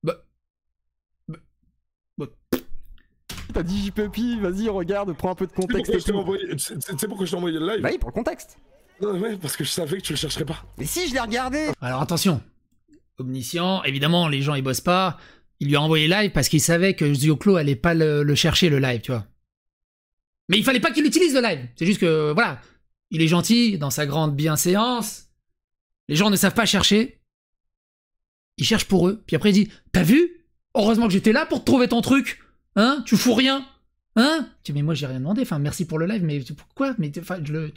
bah, bah, bah, T'as dit JPuppy, vas-y, regarde, prends un peu de contexte et tout. C'est pourquoi je t'ai envoyé le live. Bah oui, pour le contexte. Non, ouais, parce que je savais que tu le chercherais pas. Mais si, je l'ai regardé. Alors attention, omniscient, évidemment, les gens ils bossent pas. Il lui a envoyé live parce qu'il savait que Zioclo allait pas le chercher le live, tu vois. Mais il fallait pas qu'il utilise le live. C'est juste que, voilà, il est gentil, dans sa grande bienséance. Les gens ne savent pas chercher. Il cherche pour eux. Puis après il dit, t'as vu? Heureusement que j'étais là pour te trouver ton truc. Hein? Tu fous rien? Hein? Tu dis, mais moi j'ai rien demandé. Enfin, merci pour le live, mais pourquoi? Mais enfin, je le...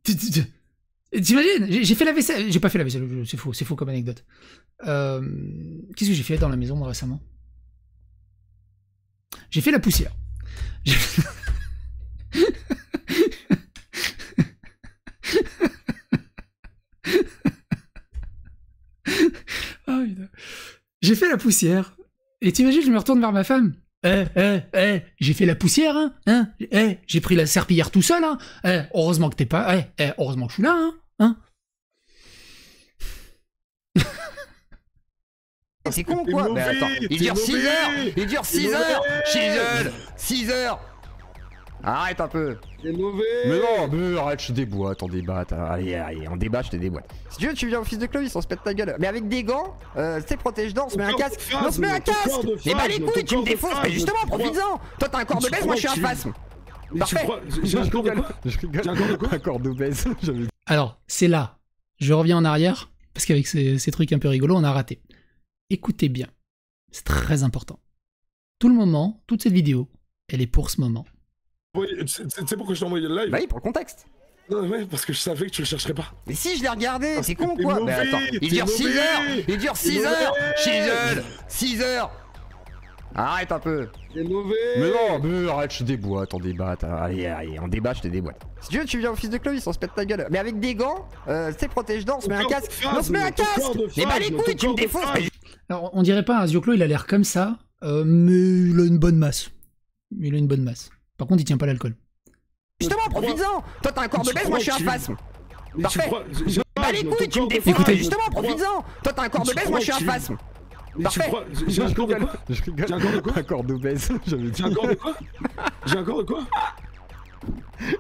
T'imagines? J'ai fait la vaisselle. J'ai pas fait la vaisselle, c'est faux comme anecdote. Qu'est-ce que j'ai fait dans la maison moi récemment? J'ai fait la poussière. Oh, putain. J'ai fait la poussière. Et t'imagines, je me retourne vers ma femme. J'ai fait la poussière, hein, j'ai pris la serpillière tout seul, hein, heureusement que t'es pas, heureusement que je suis là, hein. C'est con quoi? Mais attends, il dure 6 heures! Il dure 6 heures! 6 heures! Arrête un peu! C'est mauvais! Mais non, mais arrête, je te déboîte, on débatte. Allez, on débat, je te déboîte. Si tu veux, tu viens au fils de Clovis, on se pète ta gueule. Mais avec des gants, c'est protège-dents, on se met un casque. Non, on se met un casque! Mais bah les couilles, tu me défausses! Mais justement, profites-en! Toi t'as un corps de baisse, moi je suis un phasme! Parfait! J'ai un corps de quoi? Je rigole. J'ai un corps de quoi? Un corps de baisse, j'avais. Alors, c'est là, je reviens en arrière, parce qu'avec ces trucs un peu rigolos, on a raté. Écoutez bien, c'est très important. Tout le moment, toute cette vidéo, elle est pour ce moment. C'est pourquoi je t'ai envoyé le live. Bah oui, pour le contexte. Non, ouais, parce que je savais que tu le chercherais pas. Mais si, je l'ai regardé, c'est con t'es quoi? mauvais, Mais attends, il t'es dure 6 mauvais, heures! Il dure 6 t'es heures! mauvais. 6 heures! Arrête un peu! C'est mauvais! Mais non, mais arrête, je te déboîte, on débatte. Allez, on débat, je te déboîte. Si tu veux, tu viens au fils de Clovis, on se pète ta gueule. Mais avec des gants, c'est protège-dents, on se met un casque. Non, on se met un casque! Mais bah les couilles, tu me défausses! Alors, on dirait pas, un Zioclo, il a l'air comme ça, mais il a une bonne masse. Il a une bonne masse. Par contre, il tient pas l'alcool. Justement, profites-en! Toi t'as un corps de baisse, moi je suis un phasme! Parfait! Bah les couilles, tu me défausses! Écoutez. Justement, profites-en! Toi t'as un corps de baisse, moi je suis un phasme! Parfait! J'ai un corps de quoi? Je rigole. J'ai un corps de quoi? Un corps d'obèse, j'avais dit. J'ai un corps de quoi? J'ai un corps de quoi?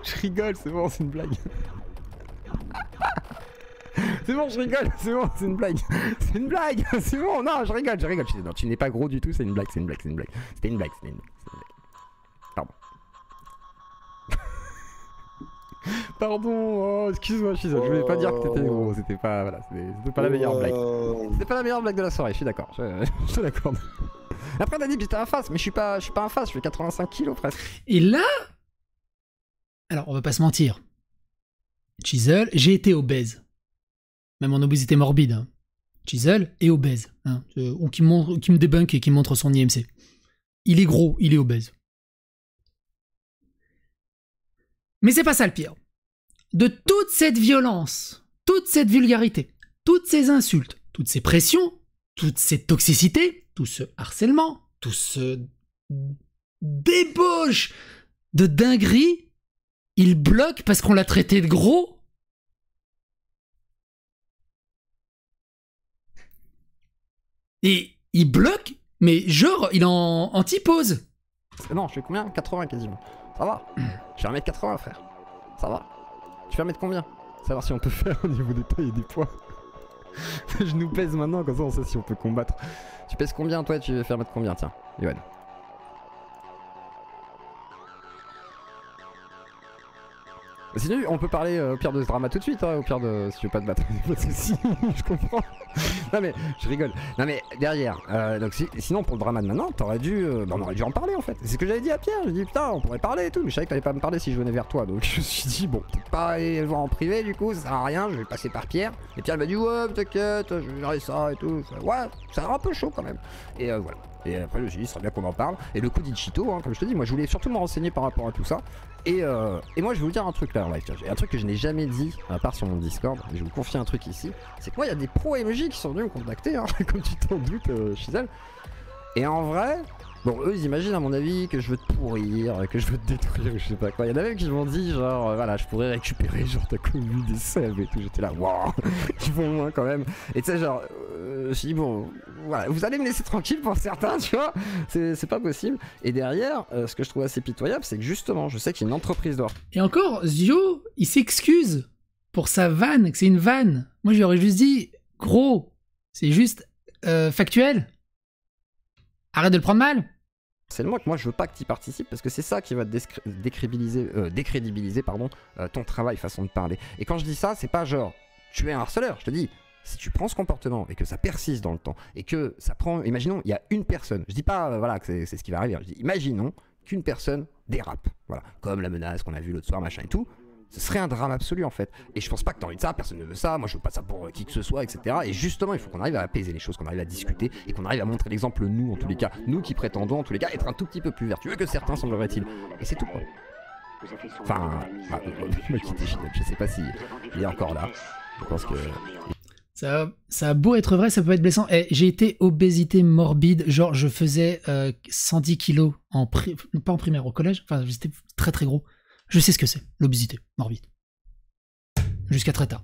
Je rigole, c'est bon, c'est une blague. C'est bon, je rigole, c'est bon, c'est une blague. C'est une blague, c'est bon, non, je rigole. Non, tu n'es pas gros du tout, c'est une blague. C'était une blague. Pardon. Pardon, oh, excuse-moi, je voulais pas dire que t'étais gros, c'était pas, voilà, c'était pas la meilleure blague. C'était pas la meilleure blague de la soirée, je suis d'accord, je te l'accorde. Après on a dit que j'étais un face, mais je suis pas un face, je fais 85 kilos presque. Et là, alors on va pas se mentir, Chisel, j'ai été obèse, même en obésité morbide. Hein. Chisel est obèse, hein, ou qui me débunk et qui montre son IMC. Il est gros, il est obèse. Mais c'est pas ça le pire. De toute cette violence, toute cette vulgarité, toutes ces insultes, toutes ces pressions, toute cette toxicité, tout ce harcèlement, tout ce débauche de dinguerie, il bloque parce qu'on l'a traité de gros. Et il bloque, mais genre, il est en anti-pause. Non, je fais combien? 80 quasiment. Ça va. Je fais 1m80 frère. Ça va. Tu fais 1m combien? Savoir si on peut faire au niveau des tailles et des poids. Je nous pèse maintenant, comme ça on sait si on peut combattre. Tu pèses combien toi? Tu veux faire 1m combien? Tiens, Yoann. Sinon, on peut parler au pire de ce drama tout de suite, hein, au pire de si tu veux pas te battre. Pas de soucis, je comprends. Non mais je rigole. Non mais derrière, donc sinon pour le drama de maintenant, t'aurais dû, on aurait dû en parler en fait. C'est ce que j'avais dit à Pierre. J'ai dit putain, on pourrait parler et tout, mais je savais que t'allais pas me parler si je venais vers toi, donc je me suis dit bon, peut-être pas aller le voir en privé du coup, ça sert à rien, je vais passer par Pierre. Et Pierre il m'a dit ouais, t'inquiète, je vais gérer ça et tout. Ouais, ça a un peu chaud quand même. Et voilà. Et après je me suis dit, ce serait bien qu'on en parle. Et le coup d'Ichito, hein, comme je te dis, moi je voulais surtout me renseigner par rapport à tout ça. Et moi je vais vous dire un truc là en live, un truc que je n'ai jamais dit, à part sur mon Discord, et je vais vous confier un truc ici, c'est que moi il y a des pros MJ qui sont venus me contacter, hein, comme tu t'en doutes, Chizel. Et en vrai, bon eux ils imaginent à mon avis que je veux te pourrir, que je veux te détruire, je sais pas quoi. Il y en a même qui m'ont dit genre, voilà, je pourrais récupérer genre ta commune des sèves et tout, j'étais là, waouh, ils vont loin quand même. Et tu sais genre, je me suis dit bon, voilà, vous allez me laisser tranquille pour certains, tu vois, c'est pas possible. Et derrière, ce que je trouve assez pitoyable, c'est que justement, je sais qu'il y a une entreprise d'or. Et encore, Zio, il s'excuse pour sa vanne, que c'est une vanne. Moi, je lui aurais juste dit, gros, c'est juste factuel. Arrête de le prendre mal. C'est le mot que moi je veux pas que tu y participes parce que c'est ça qui va décrédibiliser ton travail, façon de parler. Et quand je dis ça, c'est pas genre tu es un harceleur, je te dis. Si tu prends ce comportement et que ça persiste dans le temps et que ça prend, imaginons, il y a une personne, je dis pas voilà que c'est ce qui va arriver, je dis imaginons qu'une personne dérape, voilà, comme la menace qu'on a vue l'autre soir, machin et tout, ce serait un drame absolu en fait. Et je pense pas que t'as envie de ça, personne ne veut ça, moi je veux pas ça pour qui que ce soit, etc. Et justement, il faut qu'on arrive à apaiser les choses, qu'on arrive à discuter et qu'on arrive à montrer l'exemple, nous en tous les cas, nous qui prétendons en tous les cas être un tout petit peu plus vertueux que certains semblerait-il. Et c'est tout quoi. Enfin, me quitter, je sais pas si il est encore là. Je pense que. Ça a beau être vrai, ça peut être blessant. J'ai été obésité morbide, genre je faisais 110 kilos pas en primaire, au collège, enfin j'étais très très gros. Je sais ce que c'est, l'obésité morbide. Jusqu'à très tard.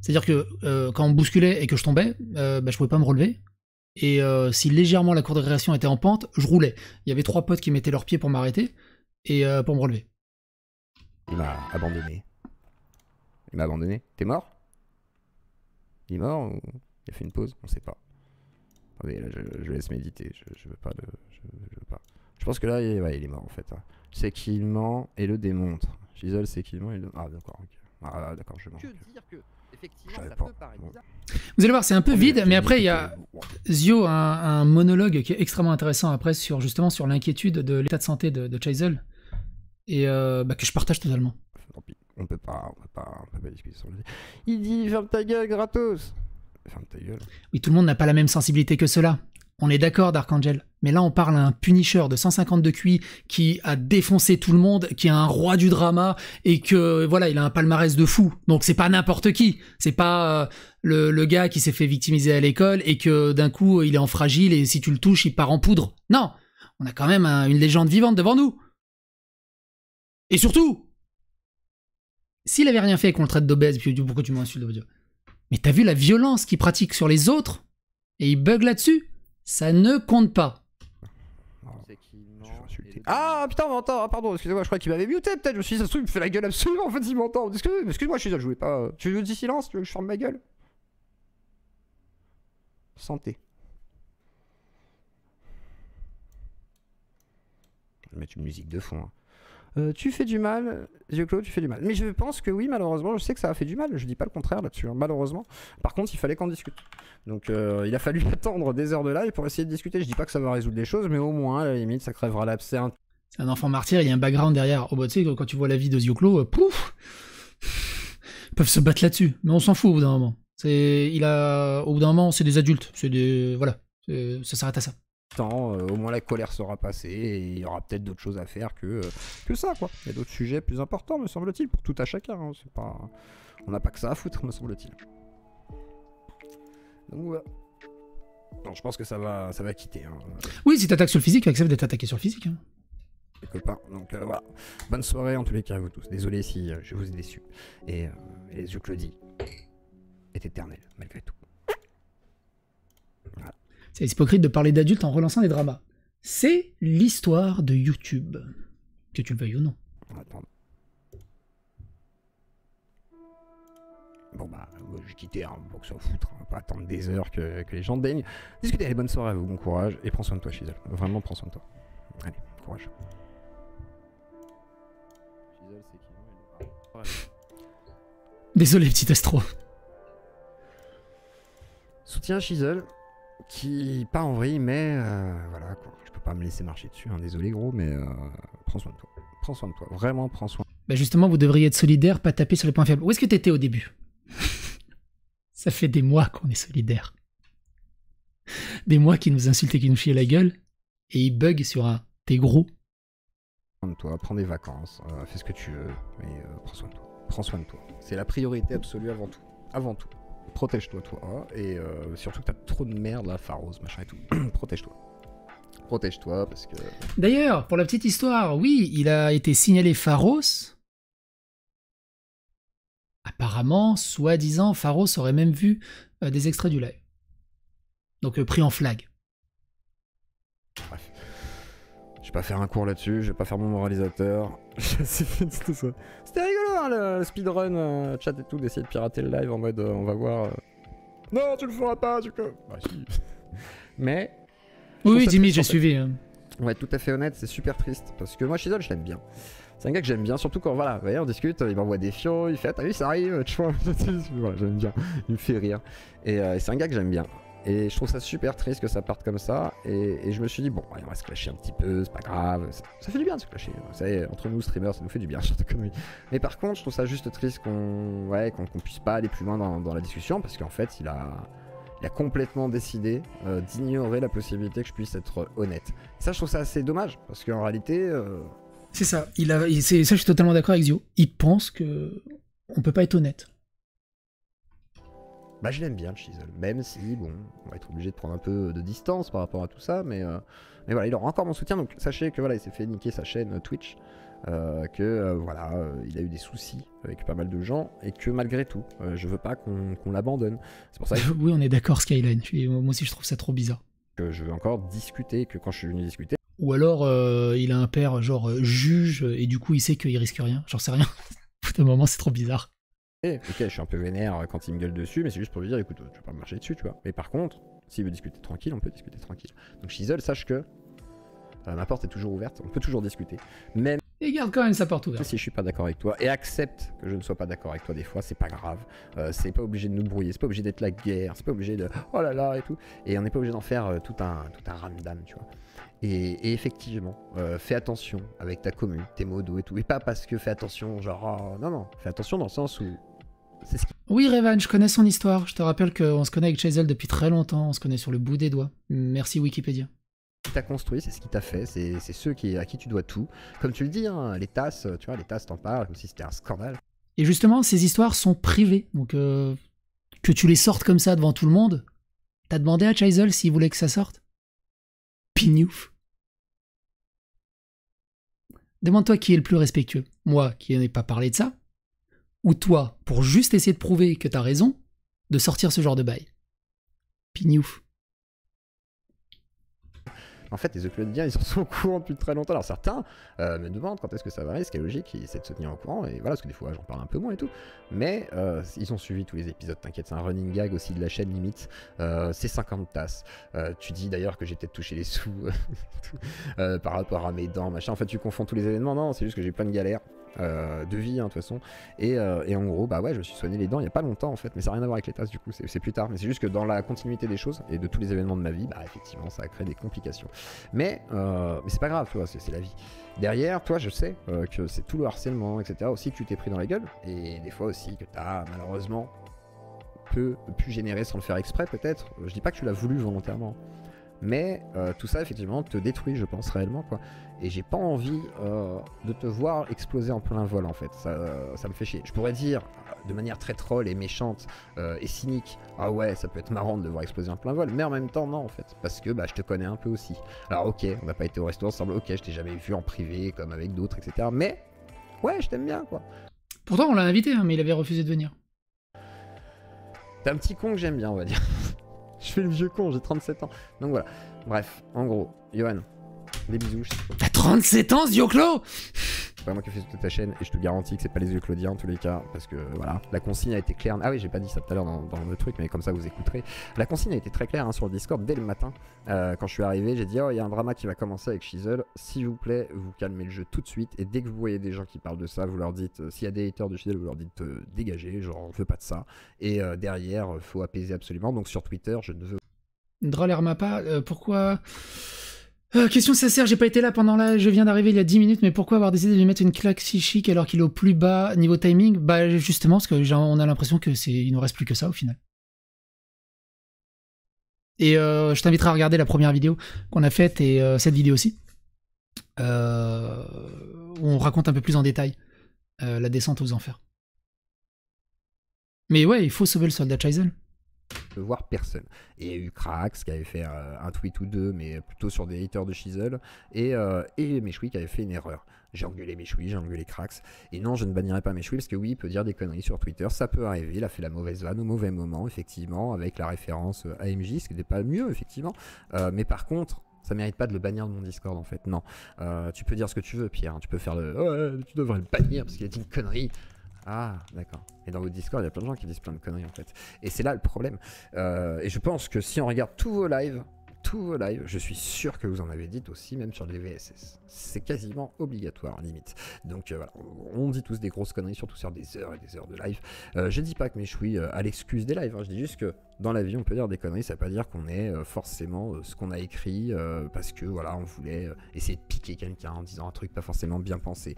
C'est-à-dire que quand on me bousculait et que je tombais, je pouvais pas me relever. Et si légèrement la cour de récréation était en pente, je roulais. Il y avait 3 potes qui mettaient leurs pieds pour m'arrêter et pour me relever. Il m'a abandonné. Il m'a abandonné. T'es mort ? Il est mort ou il a fait une pause? On sait pas. Attendez, là, je laisse méditer. Je veux pas de. Je veux pas. Je pense que là, il est mort en fait. C'est qu'il ment et le démontre. J'isole, c'est qu'il ment et le. Ah, d'accord, ok. Ah, d'accord, je mens. Que dire que, effectivement, ça peut paraître bizarre. Vous allez voir, c'est un peu vide, mais après, il y a Zio, un monologue qui est extrêmement intéressant après sur l'inquiétude de l'état de santé de Chazel. Et que je partage totalement. Tant pis. On peut pas discuter sur le. Il dit ferme ta gueule, gratos. Ferme ta gueule. Oui, tout le monde n'a pas la même sensibilité que cela. On est d'accord, Darkangel. Mais là, on parle à un Punisher de 150 de QI qui a défoncé tout le monde, qui est un roi du drama et que voilà, il a un palmarès de fou. Donc c'est pas n'importe qui. C'est pas le gars qui s'est fait victimiser à l'école et que d'un coup il est en fragile et si tu le touches, il part en poudre. Non, on a quand même une légende vivante devant nous. Et surtout. S'il avait rien fait et qu'on le traite d'obèse, puis pourquoi tu m'insultes? Mais t'as vu la violence qu'il pratique sur les autres? Et il bug là-dessus? Ça ne compte pas. Ah putain, m'entend, pardon, excusez-moi, je crois qu'il m'avait muté peut-être, je me suis dit, ça se trouve, il me fait la gueule absolument, en fait, il m'entend. Excuse-moi, je voulais pas. Tu veux du silence? Tu veux que je ferme ma gueule? Santé. Je vais mettre une musique de fond. Tu fais du mal, Dieu-Clos, tu fais du mal. Mais je pense que oui, malheureusement, je sais que ça a fait du mal. Je dis pas le contraire là-dessus, hein, malheureusement. Par contre, il fallait qu'on discute. Donc, il a fallu attendre des heures de live pour essayer de discuter. Je dis pas que ça va résoudre les choses, mais au moins, à la limite, ça crèvera l'abcès. C'est un enfant martyr, il y a un background derrière. Oh, bah, tu sais, quand tu vois la vie de Dieu-Clos, pouf, ils peuvent se battre là-dessus. Mais on s'en fout au bout d'un moment. Au bout d'un moment, c'est des adultes. Voilà. Ça s'arrête à ça. Au moins la colère sera passée et il y aura peut-être d'autres choses à faire que ça quoi. Il y a d'autres sujets plus importants me semble-t-il pour tout à chacun, hein. C'est pas... On n'a pas que ça à foutre me semble-t-il. Donc voilà. Non, je pense que ça va quitter. Hein. Oui, si t'attaques sur le physique, accepte d'être attaqué sur le physique. Hein. Les copains. Donc voilà. Bonne soirée en tous les cas à vous tous. Désolé si je vous ai déçu. Et les yeux Claudie est éternel malgré tout. Voilà. C'est hypocrite de parler d'adultes en relançant des dramas. C'est l'histoire de YouTube. Que tu le veuilles ou non. Attends. Bon bah, je vais quitter, hein, pour que ça foutre. On va pas attendre des heures que les gens daignent. Discutez, allez, bonne soirée à vous, bon courage. Et prends soin de toi, Chizel. Vraiment, prends soin de toi. Allez, courage. Chizel, c'est qui, non, Désolé, petit Astro. Soutien Shizzle, qui pas en vrille, mais voilà quoi. Je peux pas me laisser marcher dessus, hein. Désolé gros, mais prends soin de toi. Prends soin de toi, vraiment prends soin. Bah justement, vous devriez être solidaire, pas taper sur les points faibles. Où est-ce que t'étais au début? Ça fait des mois qu'on est solidaires. Des mois qui nous insultent et qui nous chient la gueule, et ils bug sur un « t'es gros ». Prends soin de toi, prends des vacances, fais ce que tu veux, mais prends soin de toi. Prends soin de toi. C'est la priorité absolue avant tout. Avant tout. Protège-toi, toi, et surtout que t'as trop de merde là, Pharos, machin et tout. Protège-toi. Protège-toi parce que... D'ailleurs, pour la petite histoire, oui, il a été signalé Pharos. Apparemment, soi-disant, Pharos aurait même vu des extraits du live. Donc pris en flag. Bref. Je vais pas faire un cours là-dessus, je vais pas faire mon moralisateur. C'était rigolo hein, le speedrun, chat et tout, d'essayer de pirater le live en mode on va voir... Non, tu le feras pas, tu peux... Bah, si. Mais... Oui, Jimmy, j'ai suivi. Ouais, tout à fait honnête, c'est super triste. Parce que moi, Shizzle, je l'aime bien. C'est un gars que j'aime bien, surtout quand, voilà, vous voyez, on discute, il m'envoie des fios, il fait, t'as vu, ça arrive, tu vois. Voilà, j'aime bien, il me fait rire. Et c'est un gars que j'aime bien. Et je trouve ça super triste que ça parte comme ça. Et je me suis dit, bon, on va se clasher un petit peu, c'est pas grave. Ça fait du bien de se clasher. Vous savez, entre nous, streamers, ça nous fait du bien, genre de conneries. Mais par contre, je trouve ça juste triste qu'on puisse pas aller plus loin dans la discussion. Parce qu'en fait, il a complètement décidé d'ignorer la possibilité que je puisse être honnête. Et ça, je trouve ça assez dommage. Parce qu'en réalité... C'est ça. Ça, je suis totalement d'accord avec Zio. Il pense que on peut pas être honnête. Bah, je l'aime bien, le Shizzle. Même si, bon, on va être obligé de prendre un peu de distance par rapport à tout ça. Mais voilà, il aura encore mon soutien. Donc, sachez que voilà, il s'est fait niquer sa chaîne Twitch. Voilà, il a eu des soucis avec pas mal de gens. Et que malgré tout, je veux pas qu'on l'abandonne. C'est pour ça que... Oui, on est d'accord, Skyline. Moi aussi, je trouve ça trop bizarre. Que je veux encore discuter, que quand je suis venu discuter... Ou alors, il a un père genre juge, et du coup, il sait qu'il risque rien. J'en sais rien. Au bout d'un moment, c'est trop bizarre. Ok, je suis un peu vénère quand il me gueule dessus, mais c'est juste pour lui dire, écoute, tu vas pas me marcher dessus, tu vois. Mais par contre, s'il veut discuter tranquille, on peut discuter tranquille. Donc Shizzle, sache que ma porte est toujours ouverte, on peut toujours discuter. Même Et garde quand même sa porte ouverte. si je suis pas d'accord avec toi, et accepte que je ne sois pas d'accord avec toi des fois, c'est pas grave. C'est pas obligé de nous brouiller, c'est pas obligé d'être la guerre, c'est pas obligé de oh là là et tout. Et on n'est pas obligé d'en faire tout un ramdam, tu vois. Et effectivement, fais attention avec ta commune, tes modos et tout. Et pas parce que fais attention, genre, oh, non, fais attention dans le sens où... Oui, Revan, je connais son histoire. Je te rappelle qu'on se connaît avec Shizzle depuis très longtemps. On se connaît sur le bout des doigts. Merci Wikipédia. Ce qui t'a construit, c'est ce qui t'a fait. C'est ceux à qui tu dois tout. Comme tu le dis, hein, les tasses, tu vois, les tasses t'en parlent comme si c'était un scandale. Et justement, ces histoires sont privées. Donc, que tu les sortes comme ça devant tout le monde, t'as demandé à Shizzle s'il voulait que ça sorte? Pignouf. Demande-toi qui est le plus respectueux. Moi, qui n'ai pas parlé de ça, ou toi, pour juste essayer de prouver que t'as raison, de sortir ce genre de bail. Pignouf. En fait, les Uploadiens, ils en sont au courant depuis très longtemps. Alors certains me demandent quand est-ce que ça va arriver, ce qui est logique, ils essaient de se tenir au courant, et voilà, parce que des fois j'en parle un peu moins et tout. Mais ils ont suivi tous les épisodes, t'inquiète, c'est un running gag aussi de la chaîne limite. C'est 50 tasses. Tu dis d'ailleurs que j'ai peut-être touché les sous par rapport à mes dents, machin. En fait, tu confonds tous les événements, non, c'est juste que j'ai plein de galères. De vie, hein, de toute façon. Et en gros, bah ouais, je me suis soigné les dents il n'y a pas longtemps en fait, mais ça n'a rien à voir avec les tasses du coup, c'est plus tard. Mais c'est juste que dans la continuité des choses et de tous les événements de ma vie, bah effectivement, ça a créé des complications. Mais c'est pas grave, tu vois, c'est la vie. Derrière, toi, je sais que c'est tout le harcèlement, etc. aussi que tu t'es pris dans la gueule, et des fois aussi que t'as malheureusement pu générer sans le faire exprès, peut-être. Je dis pas que tu l'as voulu volontairement. Mais tout ça, effectivement, te détruit, je pense, réellement, quoi. Et j'ai pas envie de te voir exploser en plein vol, en fait. Ça me fait chier. Je pourrais dire, de manière très troll et méchante et cynique, ah ouais, ça peut être marrant de le voir exploser en plein vol. Mais en même temps, non, en fait. Parce que bah, je te connais un peu aussi. Alors, ok, on n'a pas été au resto ensemble. Ok, je t'ai jamais vu en privé, comme avec d'autres, etc. Mais, ouais, je t'aime bien, quoi. Pourtant, on l'a invité, hein, mais il avait refusé de venir. T'es un petit con que j'aime bien, on va dire. Je fais le vieux con, j'ai 37 ans. Donc voilà. Bref, en gros, Johan, des bisous. T'as 37 ans, Zioclo? c'est pas moi qui ai fait toute ta chaîne, et je te garantis que c'est pas les yeux Claudien en tous les cas, parce que voilà, la consigne a été claire. Ah oui, j'ai pas dit ça tout à l'heure dans le truc, mais comme ça vous écouterez. La consigne a été très claire hein, sur le Discord dès le matin. Quand je suis arrivé, j'ai dit oh, il y a un drama qui va commencer avec Shizzle, s'il vous plaît, vous calmez le jeu tout de suite, et dès que vous voyez des gens qui parlent de ça, vous leur dites, s'il y a des haters de Shizzle, vous leur dites dégagez, genre on veut pas de ça, et derrière, faut apaiser absolument. Donc sur Twitter, je ne veux Droll Hermapa, pourquoi... question sincère, j'ai pas été là pendant là, je viens d'arriver il y a 10 minutes, mais pourquoi avoir décidé de lui mettre une claque si chic alors qu'il est au plus bas niveau timing? Bah justement, parce que on a l'impression que il nous reste plus que ça au final. Et je t'inviterai à regarder la première vidéo qu'on a faite, et cette vidéo aussi, où on raconte un peu plus en détail la descente aux enfers. Mais ouais, il faut sauver le soldat Shizzle. voir personne. Et il y a eu Krax qui avait fait un tweet ou deux, mais plutôt sur des haters de Shizzle, et Mechoui qui avait fait une erreur. J'ai engueulé Mechoui, j'ai engueulé Krax, et non, je ne bannirai pas Mechoui, parce que oui, il peut dire des conneries sur Twitter, ça peut arriver, il a fait la mauvaise vanne au mauvais moment, effectivement, avec la référence AMJ, ce qui n'était pas mieux, effectivement, mais par contre, ça mérite pas de le bannir de mon Discord en fait, non. Tu peux dire ce que tu veux, Pierre, hein. Tu peux faire le tu devrais le bannir parce qu'il a dit une connerie. Ah, d'accord. Et dans votre Discord, il y a plein de gens qui disent plein de conneries en fait. Et c'est là le problème. Et je pense que si on regarde tous vos lives, je suis sûr que vous en avez dit aussi, même sur les VSS. C'est quasiment obligatoire, limite. Donc voilà, on dit tous des grosses conneries, surtout sur des heures et des heures de live. Je dis pas que Mechoui a l'excuse des lives, hein. Je dis juste que dans la vie, on peut dire des conneries, ça veut pas dire qu'on est forcément ce qu'on a écrit, parce que voilà, on voulait essayer de piquer quelqu'un en disant un truc pas forcément bien pensé.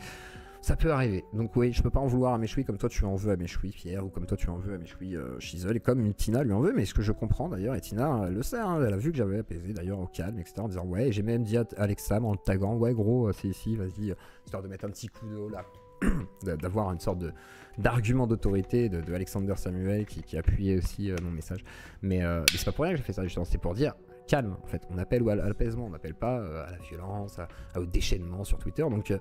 Ça peut arriver, donc oui, je peux pas en vouloir à Mechoui comme toi tu en veux à Mechoui Pierre, ou comme toi tu en veux à Mechoui Shizzle, et comme Tina lui en veut, mais ce que je comprends d'ailleurs, et Tina elle le sait, hein, elle a vu que j'avais apaisé d'ailleurs au calme, etc. En disant ouais, j'ai même dit à Alexa en le taguant, ouais gros, c'est ici, vas-y, histoire de mettre un petit coup d'eau là, d'avoir une sorte d'argument d'autorité de Alexander Samuel qui appuyait aussi mon message, mais c'est pas pour rien que j'ai fait ça, justement, c'est pour dire calme, en fait, on appelle à l'apaisement, on n'appelle pas à la violence, au déchaînement sur Twitter, donc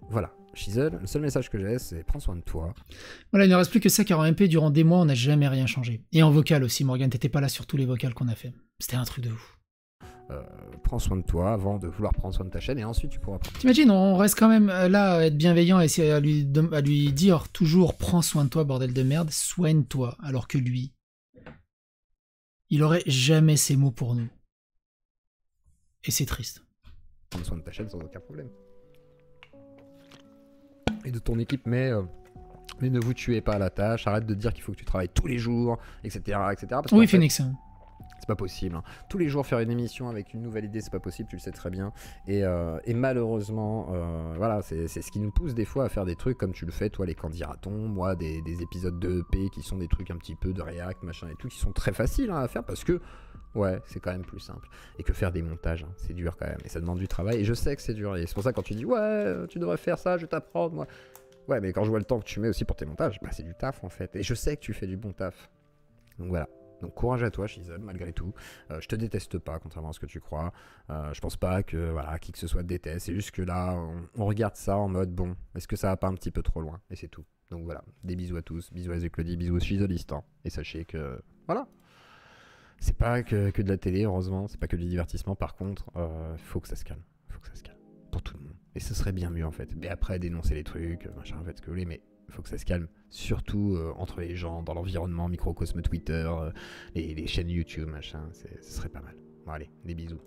voilà, Shizzle, le seul message que j'ai, c'est prends soin de toi. Voilà, il ne reste plus que ça, car en MP, durant des mois, on n'a jamais rien changé. Et en vocal aussi, Morgan, t'étais pas là sur tous les vocals qu'on a fait. C'était un truc de ouf. Prends soin de toi avant de vouloir prendre soin de ta chaîne, et ensuite tu pourras prendre. T'imagines, on reste quand même là à être bienveillant et essayer à lui dire toujours prends soin de toi, bordel de merde, soigne-toi, alors que lui, il aurait jamais ces mots pour nous. Et c'est triste. Prendre soin de ta chaîne sans aucun problème. Et de ton équipe, mais ne vous tuez pas à la tâche, arrête de dire qu'il faut que tu travailles tous les jours, etc. Parce oui, Phoenix. C'est pas possible. Hein. Tous les jours faire une émission avec une nouvelle idée, c'est pas possible, tu le sais très bien. Et malheureusement, voilà, c'est ce qui nous pousse des fois à faire des trucs comme tu le fais, toi, les candidatons, moi, des épisodes de EP qui sont des trucs un petit peu de React, machin et tout, qui sont très faciles hein, à faire parce que, ouais, c'est quand même plus simple. Et que faire des montages, hein, c'est dur quand même. Et ça demande du travail. Et je sais que c'est dur. Et c'est pour ça que quand tu dis, ouais, tu devrais faire ça, je vais t'apprendre, moi. Ouais, mais quand je vois le temps que tu mets aussi pour tes montages, bah c'est du taf en fait. Et je sais que tu fais du bon taf. Donc voilà. Donc courage à toi, Shizzle, malgré tout. Je te déteste pas, contrairement à ce que tu crois. Je pense pas que voilà, qui que ce soit te déteste. C'est juste que là, on regarde ça en mode, bon, est-ce que ça va pas un petit peu trop loin? Et c'est tout. Donc voilà, des bisous à tous. Bisous à Claudie, bisous aux Shizzleistes. Et sachez que, voilà. C'est pas que de la télé, heureusement. C'est pas que du divertissement. Par contre, faut que ça se calme. Faut que ça se calme. Pour tout le monde. Et ce serait bien mieux, en fait. Mais après, dénoncer les trucs, machin, faites ce que vous voulez, mais il faut que ça se calme. Surtout entre les gens, dans l'environnement, microcosme Twitter, les chaînes YouTube, machin. Ce serait pas mal. Bon, allez, des bisous.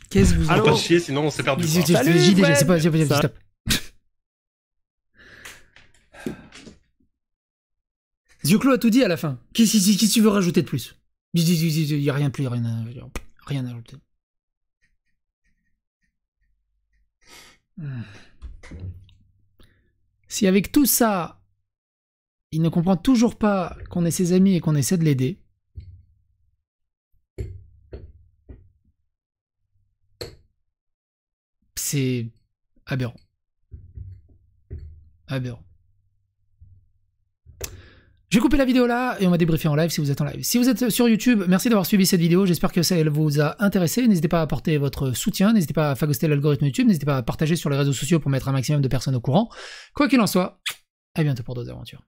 Qu'est-ce que vous en pas chier, sinon on s'est perdu. Salut, c'est pas stop. Zioclo a tout dit à la fin. Qu'est-ce que tu veux rajouter de plus? Il n'y a rien de plus, rien à rajouter. Si avec tout ça, il ne comprend toujours pas qu'on est ses amis et qu'on essaie de l'aider, c'est aberrant. Aberrant. J'ai coupé la vidéo là et on va débriefer en live si vous êtes en live. Si vous êtes sur YouTube, merci d'avoir suivi cette vidéo. J'espère que ça vous a intéressé. N'hésitez pas à apporter votre soutien. N'hésitez pas à phagoster l'algorithme YouTube. N'hésitez pas à partager sur les réseaux sociaux pour mettre un maximum de personnes au courant. Quoi qu'il en soit, à bientôt pour d'autres aventures.